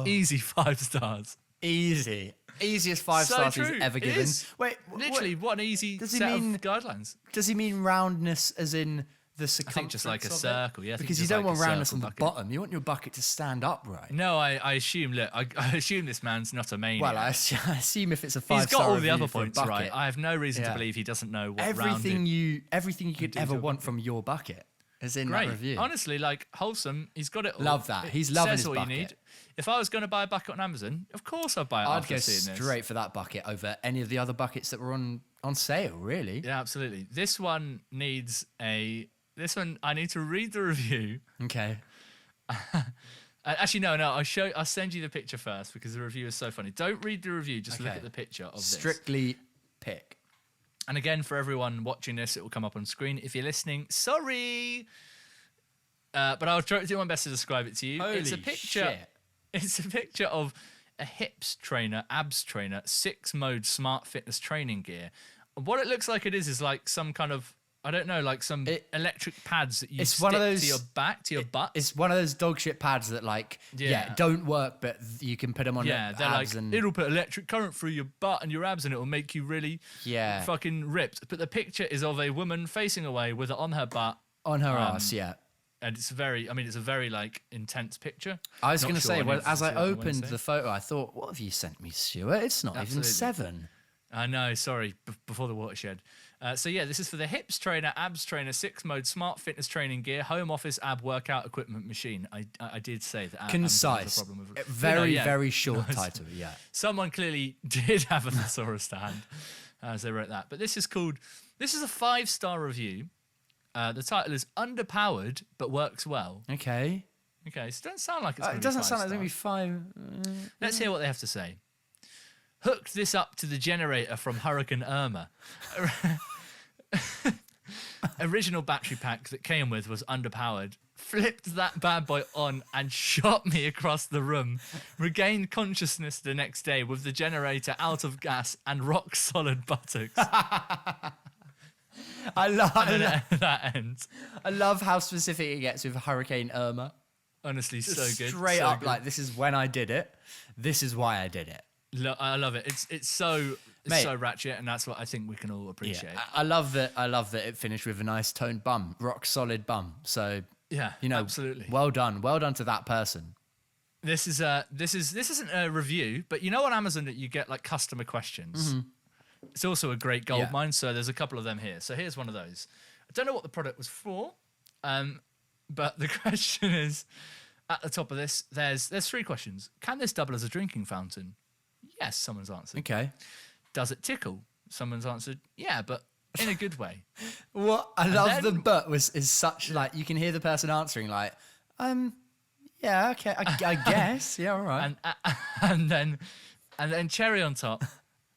Easy 5 stars. Easy. Easiest 5 stars true. he's ever It given. is. Wait, Literally, what an easy Does he set mean- of guidelines. does he mean roundness as in the I circumference? think just like a of it? circle, yeah. I think Because you just don't like want a roundness on circle the bucket. bottom. You want your bucket to stand upright. No, I assume, look, I assume this man's not a maniac. Well, I assume if it's a 5-star He's got all the review other for a points bucket, right. I have no reason to Yeah. believe he doesn't know what everything rounded. you could do ever to a want from your bucket is in Great. that review. Honestly, like, wholesome. He's got it all. Love that. It He's loving says his all bucket. you need. If I was going to buy a bucket on Amazon, of course I'd buy it I'd after go seeing this. straight for that bucket over any of the other buckets that were on sale, really. Yeah, absolutely. This one I need to read the review. Okay. Actually, no. I'll send you the picture first because the review is so funny. Don't read the review. Just look Okay. at the picture of this. Strictly pick. And again, for everyone watching this, it will come up on screen. If you're listening, sorry. But I'll try to do my best to describe it to you. It's a Holy picture. shit. It's a picture of a hips trainer, abs trainer, 6-mode smart fitness training gear. What it looks like it is like some kind of, I don't know, like some electric pads that you It's stick one of those- to your back, to your butt. It's one of those dog shit pads that don't work, but you can put them on Yeah, your they're abs like, and it'll put electric current through your butt and your abs and it'll make you really fucking ripped. But the picture is of a woman facing away with it on her butt. on her ass, yeah. And it's a very like intense picture. I was Not going to sure say, when well, it's as I due on opened Wednesday. the photo, I thought, what have you sent me, Stuart? It's not Absolutely. even 7. I know, sorry, before the watershed. So yeah, this is for the hips trainer, abs trainer, 6-mode smart fitness training gear, home office ab workout equipment machine. I did say that. Concise. A problem with it. Very short title, yeah. Someone clearly did have a thesaurus to hand as they wrote that. But this is a 5-star review. The title is Underpowered, but works well. Okay, so it doesn't sound like it's it doesn't sound like it's going to be 5. Let's hear what they have to say. Hooked this up to the generator from Hurricane Irma. Original battery pack that came with was underpowered. Flipped that bad boy on and shot me across the room. Regained consciousness the next day with the generator out of gas and rock solid buttocks. I love that ends. I love how specific it gets with Hurricane Irma. Honestly, so good. Straight up, like, this is when I did it. This is why I did it. I love it. It's so ratchet, and that's what I think we can all appreciate. Yeah, I love that it finished with a nice toned bum, rock solid bum. So yeah, absolutely. Well done to that person. This isn't a review, but you know on Amazon that you get like customer questions. Mm-hmm. It's also a great gold mine. So there's a couple of them here. So here's one of those. I don't know what the product was for, but the question is at the top of this. There's 3 questions. Can this double as a drinking fountain? Yes, someone's answered. Okay. Does it tickle? Someone's answered. Yeah, but in a good way. What I love the but is such like you can hear the person answering like, yeah, okay, I guess, yeah, all right. And then cherry on top.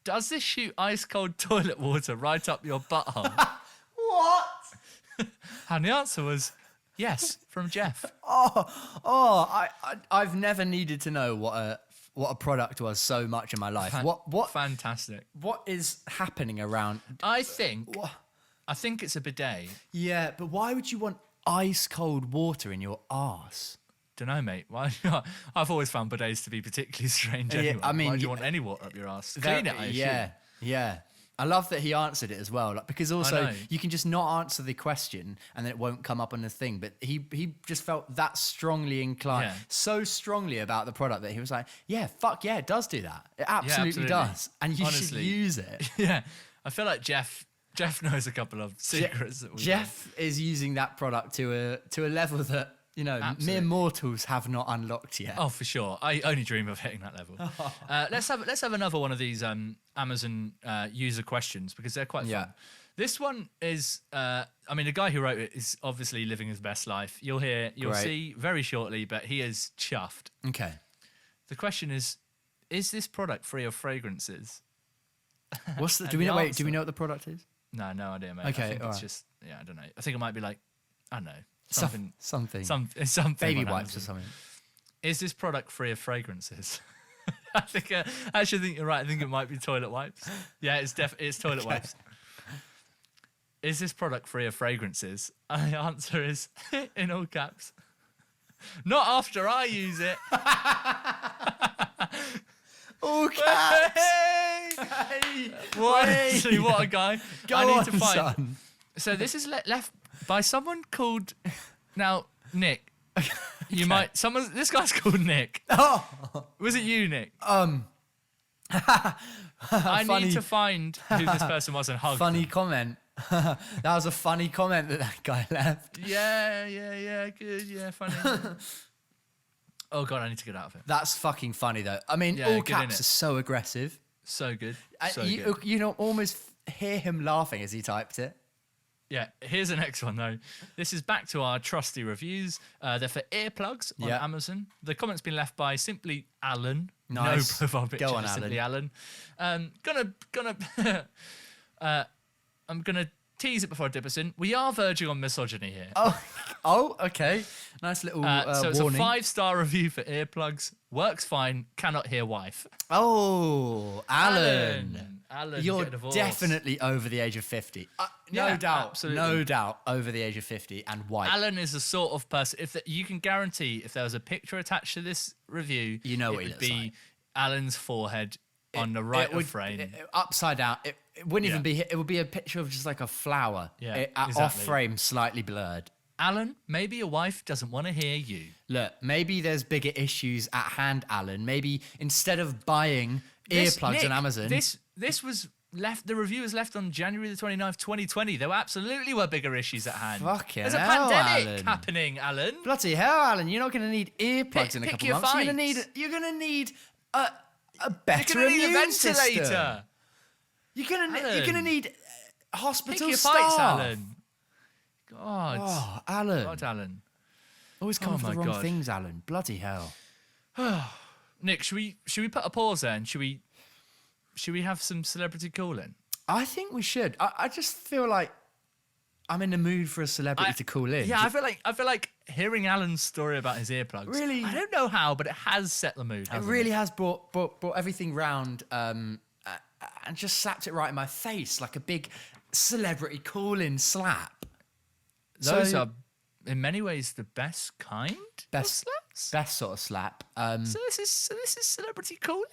Does this shoot ice cold toilet water right up your butthole? What? And the answer was yes, from Jeff. I've never needed to know what a product was so much in my life. What fantastic. What is happening around? I think it's a bidet. Yeah, but why would you want ice cold water in your arse? Don't know, mate. Why? I've always found bidets to be particularly strange anyway. I mean, why do you want any water up your arse? Clean it, I assume. Yeah. I love that he answered it as well, like, because also you can just not answer the question and then it won't come up on the thing. But he just felt that strongly inclined, so strongly about the product that he was like, yeah, fuck yeah, it does do that. It absolutely does, and you should use it. Yeah, I feel like Jeff knows a couple of secrets that Jeff is using that product to a level that mere mortals have not unlocked yet. Oh, for sure. I only dream of hitting that level. Let's have another one of these Amazon user questions because they're quite fun. This one is, the guy who wrote it is obviously living his best life. You'll see very shortly, but he is chuffed. Okay. The question is this product free of fragrances? Do we know what the product is? No idea, mate. Okay, I think it's just, I don't know. I think it might be like, I don't know. Something. Baby wipes or something. Is this product free of fragrances? I actually think you're right. I think it might be toilet wipes. Yeah, it's toilet wipes. Is this product free of fragrances? And the answer is in all caps. Not after I use it. All caps. Hey! What a guy. I need to find. Son. So this is left by someone called Nick. This guy's called Nick. Oh, was it you, Nick? I need to find who this person was and hug. Funny comment. That was a funny comment that guy left. Yeah, good, yeah, funny. Oh god, I need to get out of it. That's fucking funny though. I mean, all caps are so aggressive. So good. You almost hear him laughing as he typed it. Yeah, here's the next one, though. This is back to our trusty reviews. They're for earplugs on Amazon. The comment's been left by simply Alan. Nice. No profile picture, Go on, simply Alan. I'm gonna tease it before I dip us in. We are verging on misogyny here. Oh, okay. Nice little so it's warning. a 5-star review for earplugs. Works fine. Cannot hear wife. Oh, Alan, you're get definitely over the age of 50. No doubt, absolutely. No doubt, over the age of 50 and white. Alan is the sort of person. You can guarantee, if there was a picture attached to this review, you know what it would be like. Alan's forehead on the right of frame, upside down. It wouldn't even be. It would be a picture of just like a flower. Yeah, exactly. Off frame, slightly blurred. Alan, maybe your wife doesn't want to hear you. Look, maybe there's bigger issues at hand, Alan. Maybe instead of buying earplugs on Amazon, this was the review was left on January the 29th, 2020. There absolutely were bigger issues at hand. Fucking There's a hell, pandemic Alan. happening, Alan. Bloody hell, Alan! You're not going to need earplugs in a couple months. Fights. You're going to need a better You're gonna need immune a ventilator. system. You're gonna need hospital Pick your staff. fights, Alan. God. Oh, Alan. God, Alan. Always coming for the wrong God. things, Alan. Bloody hell. Nick, should we put a pause there and should we have some celebrity calling? I think we should. I just feel like I'm in the mood for a celebrity to call in. Yeah, I feel like hearing Alan's story about his earplugs. Really? I don't know how, but it has set the mood. It really has brought everything round and just slapped it right in my face like a big celebrity call-in slap. Those are, in many ways, the best kind of slaps. Best sort of slap. So this is celebrity calling.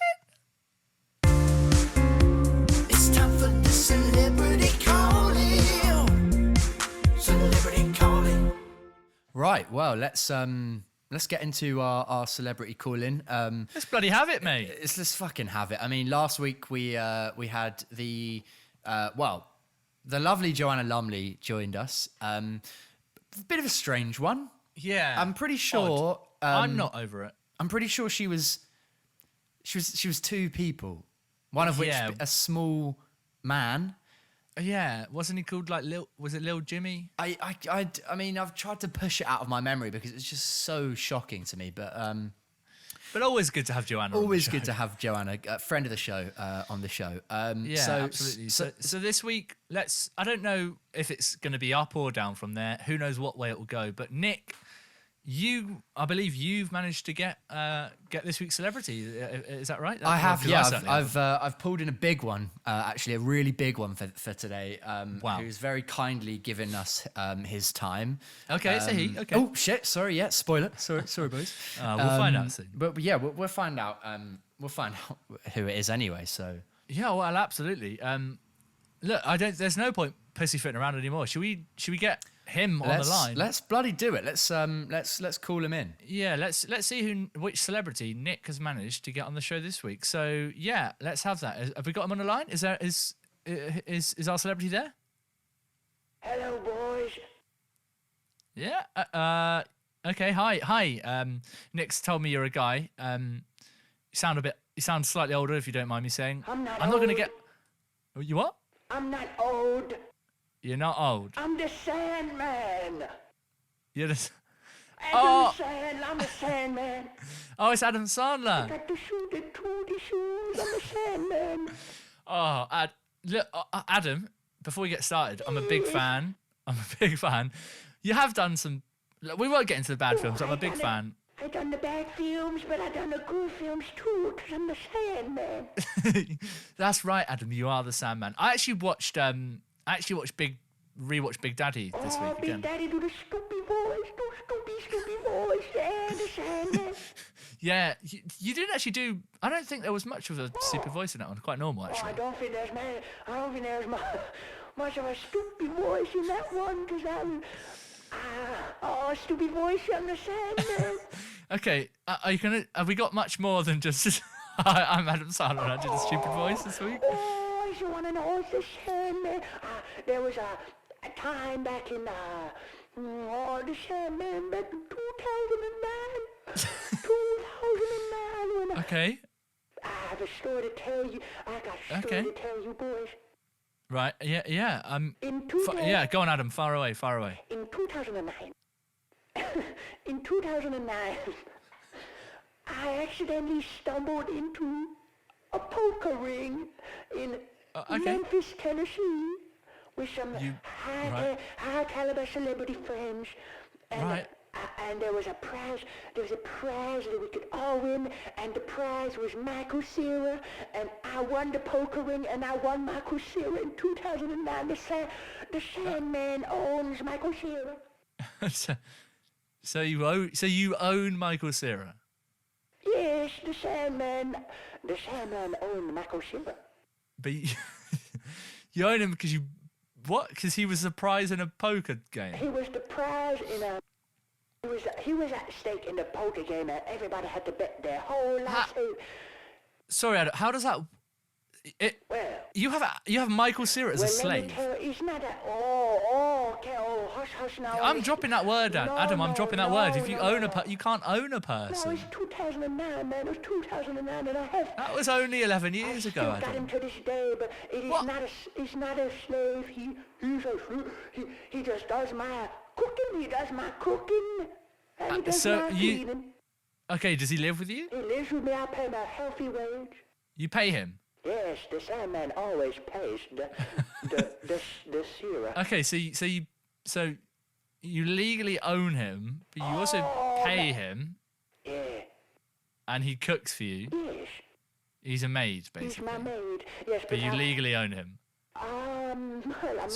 It's time for the celebrity calling. Celebrity calling. Right. Well, let's get into our celebrity call-in. Let's bloody have it, mate. Let's fucking have it. I mean, last week we had the lovely Joanna Lumley joined us. Bit of a strange one. Yeah. I'm pretty sure. I'm not over it. I'm pretty sure she was two people, one of which a small man. Yeah, wasn't he called like was it Lil Jimmy? I mean, I've tried to push it out of my memory because it's just so shocking to me. But always good to have Joanna. Always good to have Joanna, a friend of the show, on the show. Absolutely. So this week, I don't know if it's going to be up or down from there. Who knows what way it will go? But Nick, I believe you've managed to get this week's celebrity. Is that right? I have. Yeah, I've pulled in a big one, actually a really big one for today. Wow. Who's very kindly given us his time. Okay, so he. Okay. Oh shit! Sorry. Yeah, spoiler. Sorry, boys. We'll find out soon. But yeah, we'll find out. We'll find out who it is anyway. So. Yeah. Well, absolutely. Look, there's no point pussyfooting around anymore. Should we get him on the line? Let's bloody do it. Let's call him in. Yeah, let's see which celebrity Nick has managed to get on the show this week. So yeah, let's have that. Have we got him on the line? Is our celebrity there? Hello, boys. Yeah. Okay. Hi. Nick's told me you're a guy. You sound slightly older, if you don't mind me saying. I'm not gonna old. get. You what? I'm not old. You're not old. I'm the Sandman. You're just. I'm the Sandman. Oh, it's Adam Sandler. Got the shoes, the shoes. I'm the Sandman. Oh, look, Adam. Before we get started, I'm a big fan. You have done some. Look, we won't get into the bad films. I'm a big fan. I done the bad films, but I done the good films too, because I'm the Sandman. That's right, Adam. You are the Sandman. I actually watched rewatched Big Daddy this week again. Big Daddy do the stupid voice, stupid voice, and the Sandman. Yeah, you didn't actually do. I don't think there was much of a stupid voice in that one. Quite normal, actually. I don't think there's much of a stupid voice in that one, because stupid voice, I'm the Sandman. Okay, are you gonna? Have we got much more than just? I'm Adam Sandler. I did a stupid voice this week. Oh, you want to know it's the Sandman? There was a time back in the Sandman back in 2009. 2009 when Okay. I have a story to tell you. I got a story to tell you, boys. Right. Yeah. Yeah. Go on, Adam. Far away. In 2009. In 2009, I accidentally stumbled into a poker ring in Memphis, Tennessee, with some high caliber celebrity friends, and and there was a prize. There was a prize that we could all win, and the prize was Michael Cera, and I won the poker ring, and I won Michael Cera in 2009. The Sandman owns Michael Cera. So you own Michael Cera? Yes, the Sandman owned Michael Cera. But you own him because you what? Because he was the prize in a poker game. He was the prize in a. He was at stake in the poker game, and everybody had to bet their whole life. Sorry, Adam. How does that? You have Michael Cera as a slave. It's not a... okay, hush now. I'm dropping that word, Adam. I'm dropping that word. If you you can't own a person. No, it's 2009, man. It was 2009, and I have... That was only 11 years ago, Adam. I still got him to this day, but it's not a slave. He just does my cooking. He does my cooking. And he does my cleaning. Okay, does he live with you? He lives with me. I pay him a healthy wage. You pay him? Yes, the Sandman always pays the Cera. Okay, so you legally own him, but you also pay him. Yeah. And he cooks for you. Yes. He's a maid, basically. He's my maid. Yes, but you legally own him.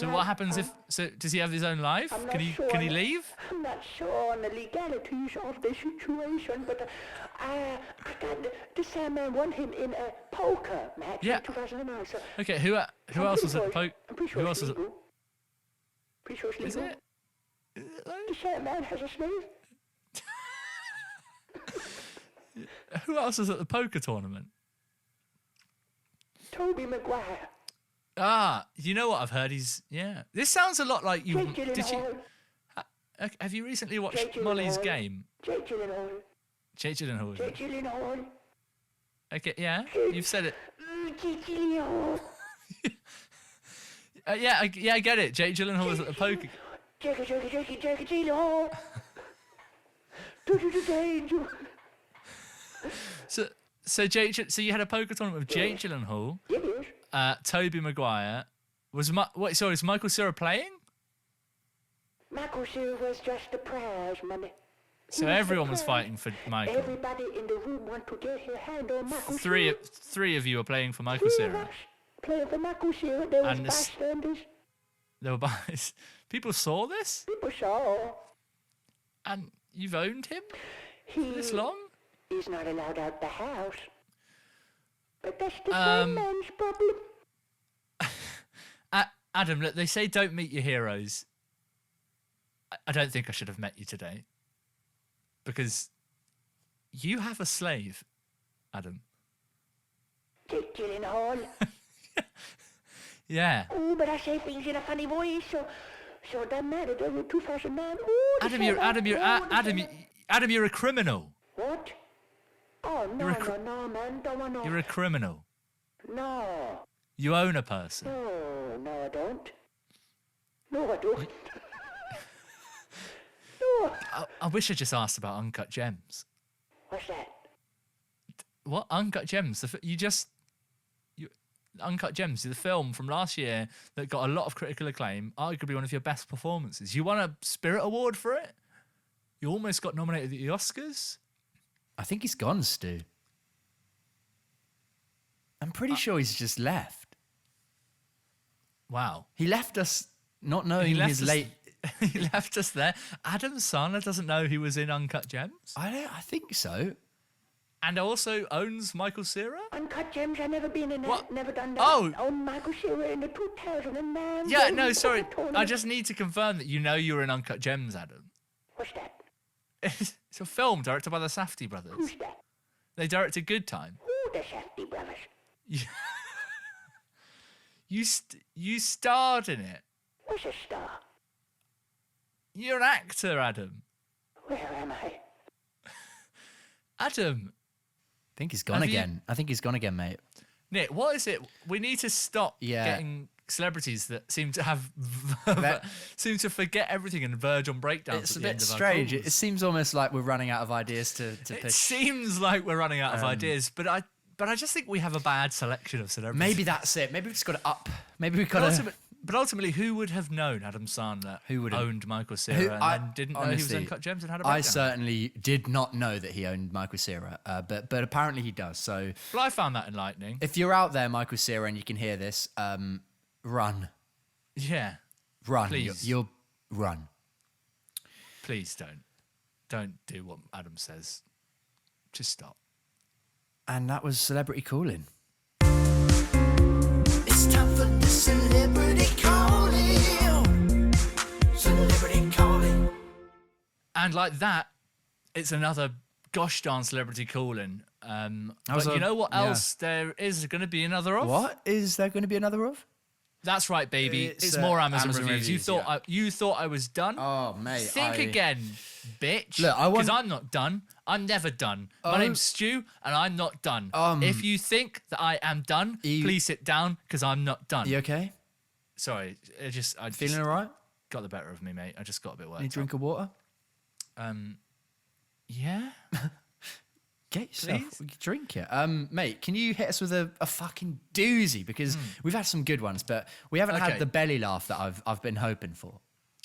What happens if? So does he have his own life? Can he leave? I'm not sure on the legalities of the situation, but the Sandman won him in a poker match in 2009. So okay, who else was at the poker? Who else was it? Pretty sure Is it? The Sandman has a slave. Who else was at the poker tournament? Tobey Maguire. You know what I've heard? This sounds a lot like you. Have you recently watched Molly's Game? Jake Gyllenhaal. Jake Gyllenhaal. Jake Gyllenhaal. Okay, yeah, you've said it. Jake Gyllenhaal. I get it. Jake Gyllenhaal was at the poker. Jake Gyllenhaal. So you had a poker tournament with Jake Gyllenhaal. Yes. Tobey Maguire. Was Michael Cera playing? Michael Cera was just a prize money. So everyone was fighting for Michael. Everybody in the room want to get her hand on Michael Cera. Three of you were playing for Michael Cera. Playing for Michael Cera. There was bystanders. There were bystanders. People saw this? People saw. And you've owned him for this long? He's not allowed out the house. But that's the Sandman's problem. Adam, look, they say don't meet your heroes. I don't think I should have met you today. Because you have a slave, Adam. Jake Gyllenhaal. Yeah. Oh, but I say things in a funny voice, so it doesn't matter. There were 2009. Adam, you're a criminal. What? Oh, no, man. Don't want no. You're a criminal. No. You own a person. No, I don't. No, I don't. No. I wish I just asked about Uncut Gems. What's that? What? Uncut Gems? Uncut Gems, the film from last year that got a lot of critical acclaim, arguably one of your best performances. You won a Spirit Award for it? You almost got nominated at the Oscars? I think he's gone, Stu. I'm pretty sure he's just left. Wow. He left us not knowing his late... He left us there. Adam Sandler doesn't know he was in Uncut Gems? I think so. And also owns Michael Cera? Uncut Gems, I've never been in that, never done that. Oh! Owned Michael Cera in the 2009. Yeah, no, sorry. I just need to confirm that you were in Uncut Gems, Adam. What's that? It's a film directed by the Safdie brothers. Who's that? They directed Good Time. Who the Safdie brothers? You starred in it. What's a star? You're an actor, Adam. Where am I? Adam. I think he's gone again. I think he's gone again, mate. Nick, what is it? We need to stop getting celebrities that seem to have seem to forget everything and verge on breakdowns. It's a bit strange. It seems almost like we're running out of ideas to pitch. It seems like we're running out of ideas, but I just think we have a bad selection of celebrities. Maybe that's it. Maybe we've just got to up. Maybe we've got to... But ultimately, who would have known Adam Sandler owned Michael Cera and then didn't know he was in Uncut Gems and had a breakdown? I certainly did not know that he owned Michael Cera, but apparently he does. So, well, I found that enlightening. If you're out there, Michael Cera, and you can hear this, run. Yeah. Run. Please. You'll run. Please don't. Don't do what Adam says. Just stop. And that was Celebrity Calling. It's time for the Celebrity Calling. Celebrity Calling. And like that, it's another gosh darn Celebrity Calling. But you know what else there is going to be another of? What is there going to be another of? That's right, baby. It's more Amazon reviews. You thought I was done? Oh, mate. Think again, bitch. Look, because I'm not done. I'm never done. My name's Stu, and I'm not done. If you think that I am done, please sit down, because I'm not done. You okay? Sorry, I Feeling all right? Got the better of me, mate. I just got a bit worked. Need a drink of water? Yeah. Get yourself drink it. Mate, can you hit us with a fucking doozy? Because we've had some good ones, but we haven't had the belly laugh that I've been hoping for.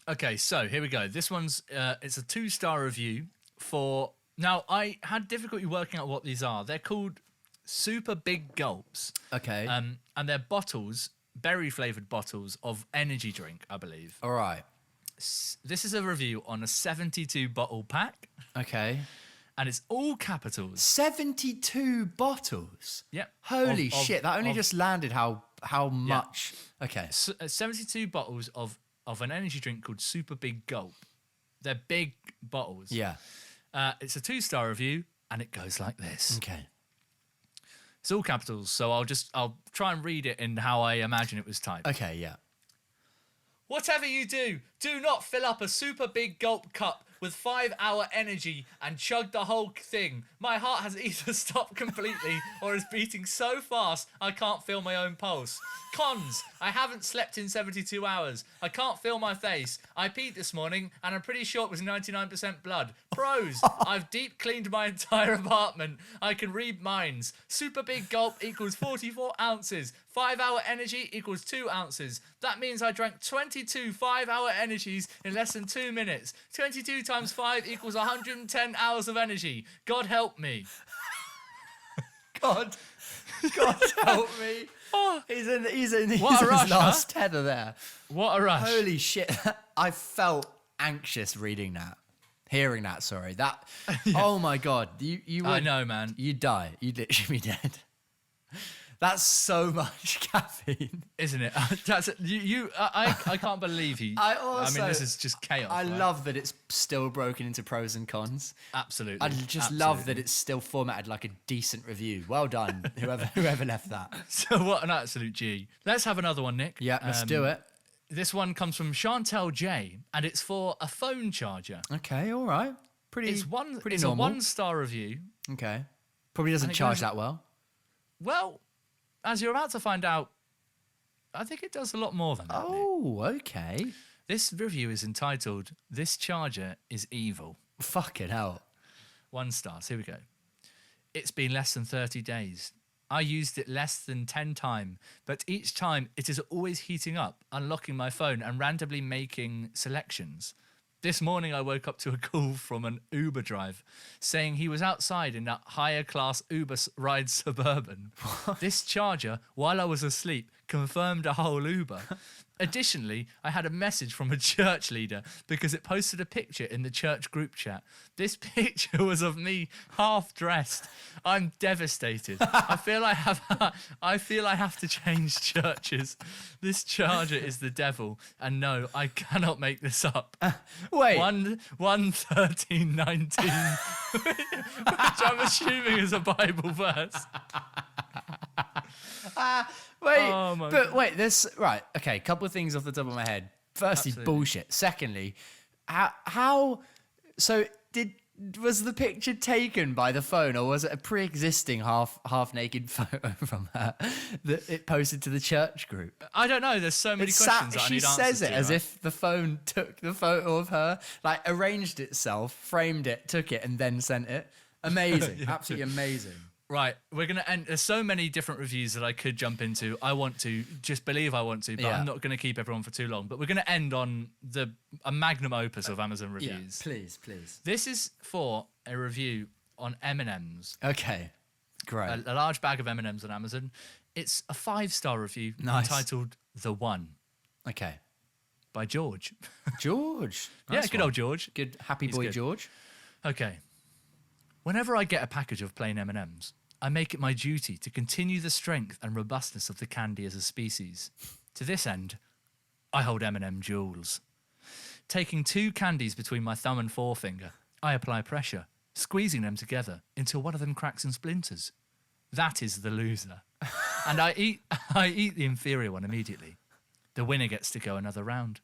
Okay, so here we go. This one's it's a 2-star review for. Now, I had difficulty working out what these are. They're called Super Big Gulps. Okay. And they're bottles, berry flavored bottles of energy drink, I believe. All right. This is a review on a 72 bottle pack. Okay. And it's all capitals. 72 bottles? Yep. Holy shit, that only just landed how much. Yeah. Okay. 72 bottles of an energy drink called Super Big Gulp. They're big bottles. Yeah. It's a 2-star review, and it goes like this. Okay. It's all capitals, so I'll try and read it in how I imagine it was typed. Okay, yeah. Whatever you do not fill up a Super Big Gulp cup with 5-hour energy and chug the whole thing. My heart has either stopped completely or is beating so fast I can't feel my own pulse. Cons: I haven't slept in 72 hours. I can't feel my face. I peed this morning and I'm pretty sure it was 99% blood. Pros: I've deep cleaned my entire apartment. I can read minds. Super Big Gulp equals 44 ounces. 5-hour energy equals 2 ounces. That means I drank 22 5-hour energies in less than 2 minutes. 22 times 5 equals 110 hours of energy. God help me. God help me. He's in his rush, last tether there. What a rush. Holy shit. I felt anxious reading that. Hearing that, sorry. That Oh my God. You would, I know, man. You'd die. You'd literally be dead. That's so much caffeine, isn't it? I can't believe you. I mean, this is just chaos. I love that it's still broken into pros and cons. Absolutely. I just love that it's still formatted like a decent review. Well done, whoever left that. So what an absolute G. Let's have another one, Nick. Yeah, let's do it. This one comes from Chantel J, and it's for a phone charger. Okay, all right. Pretty normal. A 1-star review. Okay. Probably doesn't charge that well. Well, as you're about to find out, I think it does a lot more than that. Oh, okay. This review is entitled, "This Charger is Evil." Fucking hell. 1 star. So here we go. It's been less than 30 days. I used it less than 10 times, but each time it is always heating up, unlocking my phone and randomly making selections. This morning I woke up to a call from an Uber driver saying he was outside in a higher class Uber ride Suburban. This charger, while I was asleep, confirmed a whole Uber. Additionally, I had a message from a church leader because it posted a picture in the church group chat. This picture was of me half dressed. I'm devastated. I feel I have to change churches. This charger is the devil, and no, I cannot make this up. Wait. 1:13:19, which I'm assuming is a Bible verse. Wait, this right. Okay, couple of things off the top of my head. Firstly, bullshit. Secondly, how? So was the picture taken by the phone, or was it a pre-existing half naked photo from her that it posted to the church group? I don't know. There's so many questions that I need answers to. She says it as if the phone took the photo of her, like arranged itself, framed it, took it, and then sent it. Amazing, absolutely amazing. Right, we're going to end. There's so many different reviews that I could jump into. I want to, just believe I want to, but I'm not going to keep everyone for too long. But we're going to end on a magnum opus of Amazon reviews. Yeah, please. This is for a review on M&Ms. Okay, great. A large bag of M&Ms on Amazon. It's a 5-star review entitled The One. Okay. By George. George. Nice good old George. Good, happy boy George. Okay. Whenever I get a package of plain M&Ms, I make it my duty to continue the strength and robustness of the candy as a species. To this end, I hold M&M jewels. Taking 2 candies between my thumb and forefinger, I apply pressure, squeezing them together until one of them cracks and splinters. That is the loser. And I eat the inferior one immediately. The winner gets to go another round.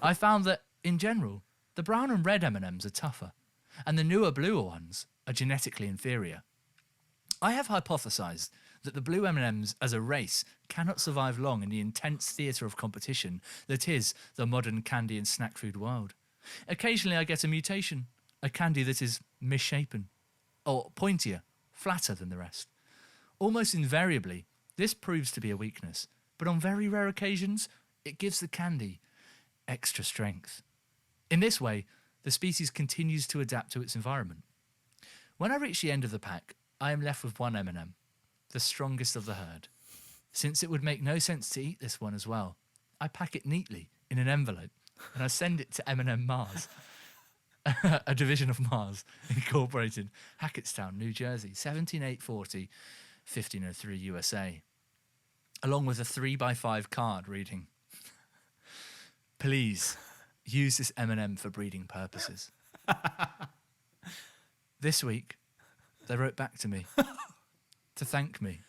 I found that, in general, the brown and red M&Ms are tougher, and the newer bluer ones are genetically inferior. I have hypothesized that the blue M&Ms as a race cannot survive long in the intense theatre of competition that is the modern candy and snack food world. Occasionally I get a mutation, a candy that is misshapen, or pointier, flatter than the rest. Almost invariably, this proves to be a weakness, but on very rare occasions, it gives the candy extra strength. In this way, the species continues to adapt to its environment. When I reach the end of the pack, I am left with one M&M, the strongest of the herd. Since it would make no sense to eat this one as well, I pack it neatly in an envelope and I send it to M&M Mars, a division of Mars Incorporated, Hackettstown, New Jersey, 17840, 1503 USA, along with a 3x5 card reading, "Please use this M&M for breeding purposes." This week, they wrote back to me to thank me.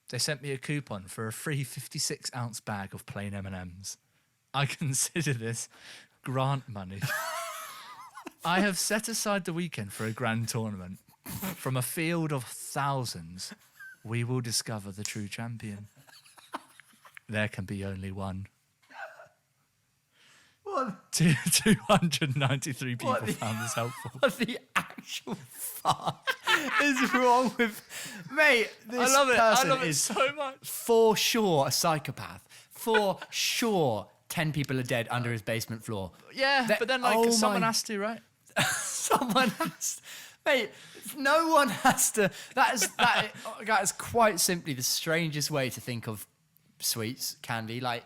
They sent me a coupon for a free 56-ounce bag of plain M&Ms. I consider this grant money. I have set aside the weekend for a grand tournament. From a field of thousands, we will discover the true champion. There can be only one. What? 293 people found this helpful. What the actual fuck is wrong with... Mate, this I love it. person I love it is so much. for sure a psychopath. For sure 10 people are dead under his basement floor. Yeah, but then someone has to, right? Someone has to. Mate, no one has to. That is quite simply the strangest way to think of sweets, candy. Like,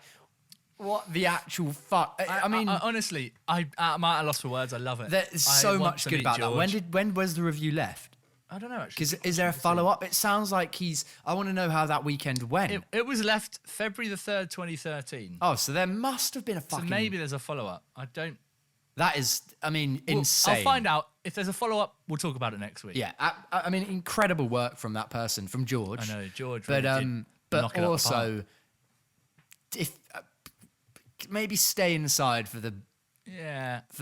what the actual fuck? I mean, honestly, I'm at a loss for words. I love it. there's so much good about George. that. When was the review left? I don't know, actually. Because is there a follow-up? It sounds like I want to know how that weekend went. It was left February the 3rd, 2013. Oh, so there must have been a fucking... So maybe there's a follow-up. I don't... That is, I mean, insane. I'll find out. If there's a follow-up, we'll talk about it next week. Yeah, I mean, incredible work from that person, from George. I know, George. But really did but knock it out the park. also, if maybe stay inside for the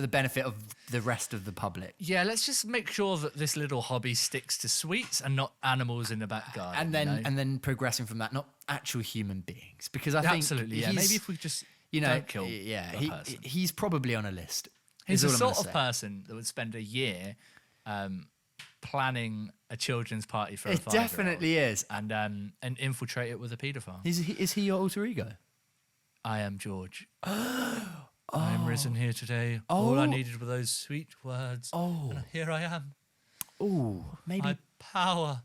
benefit of the rest of the public. Yeah, let's just make sure that this little hobby sticks to sweets and not animals in the back garden. And then progressing from that, not actual human beings, because I think absolutely, yeah. Maybe if we just don't kill the person. He's probably on a list. He's the sort of person that would spend a year planning a children's party for a 5-year-old. It definitely is. And infiltrate it with a paedophile. Is he your alter ego? I am George. I am risen here today. All I needed were those sweet words. And here I am. Oh, maybe. My power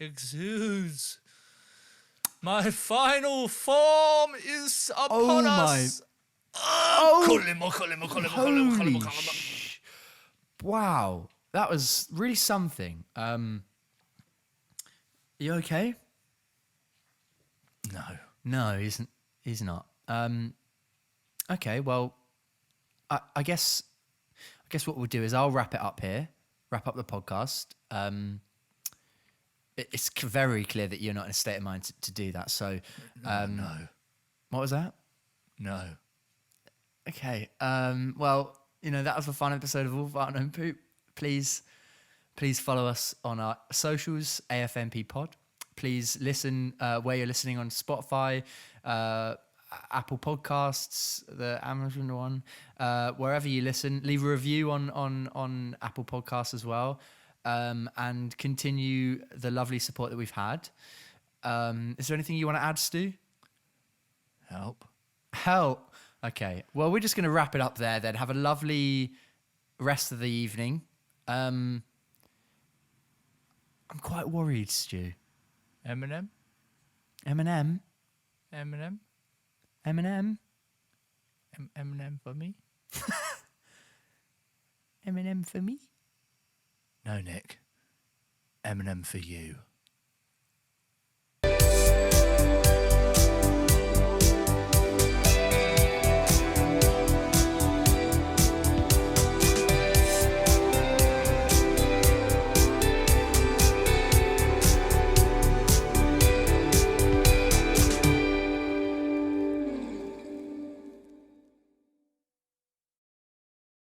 exudes. My final form is upon us. Wow, that was really something. You okay? No, he's not. Okay, well, I guess what we'll do is I'll wrap it up here, wrap up the podcast. It's very clear that you're not in a state of mind to do that. So, no. What was that? No. Okay. Well, that was a fun episode of All Fart No Poop. Please follow us on our socials, AFNP Pod. Please listen where you're listening on Spotify, Apple Podcasts, the Amazon one, wherever you listen. Leave a review on Apple Podcasts as well, and continue the lovely support that we've had. Is there anything you want to add, Stu? Help. Okay. Well, we're just going to wrap it up there then. Have a lovely rest of the evening. I'm quite worried, Stu. Eminem? Eminem for me? Eminem for me? No, Nick. Eminem for you.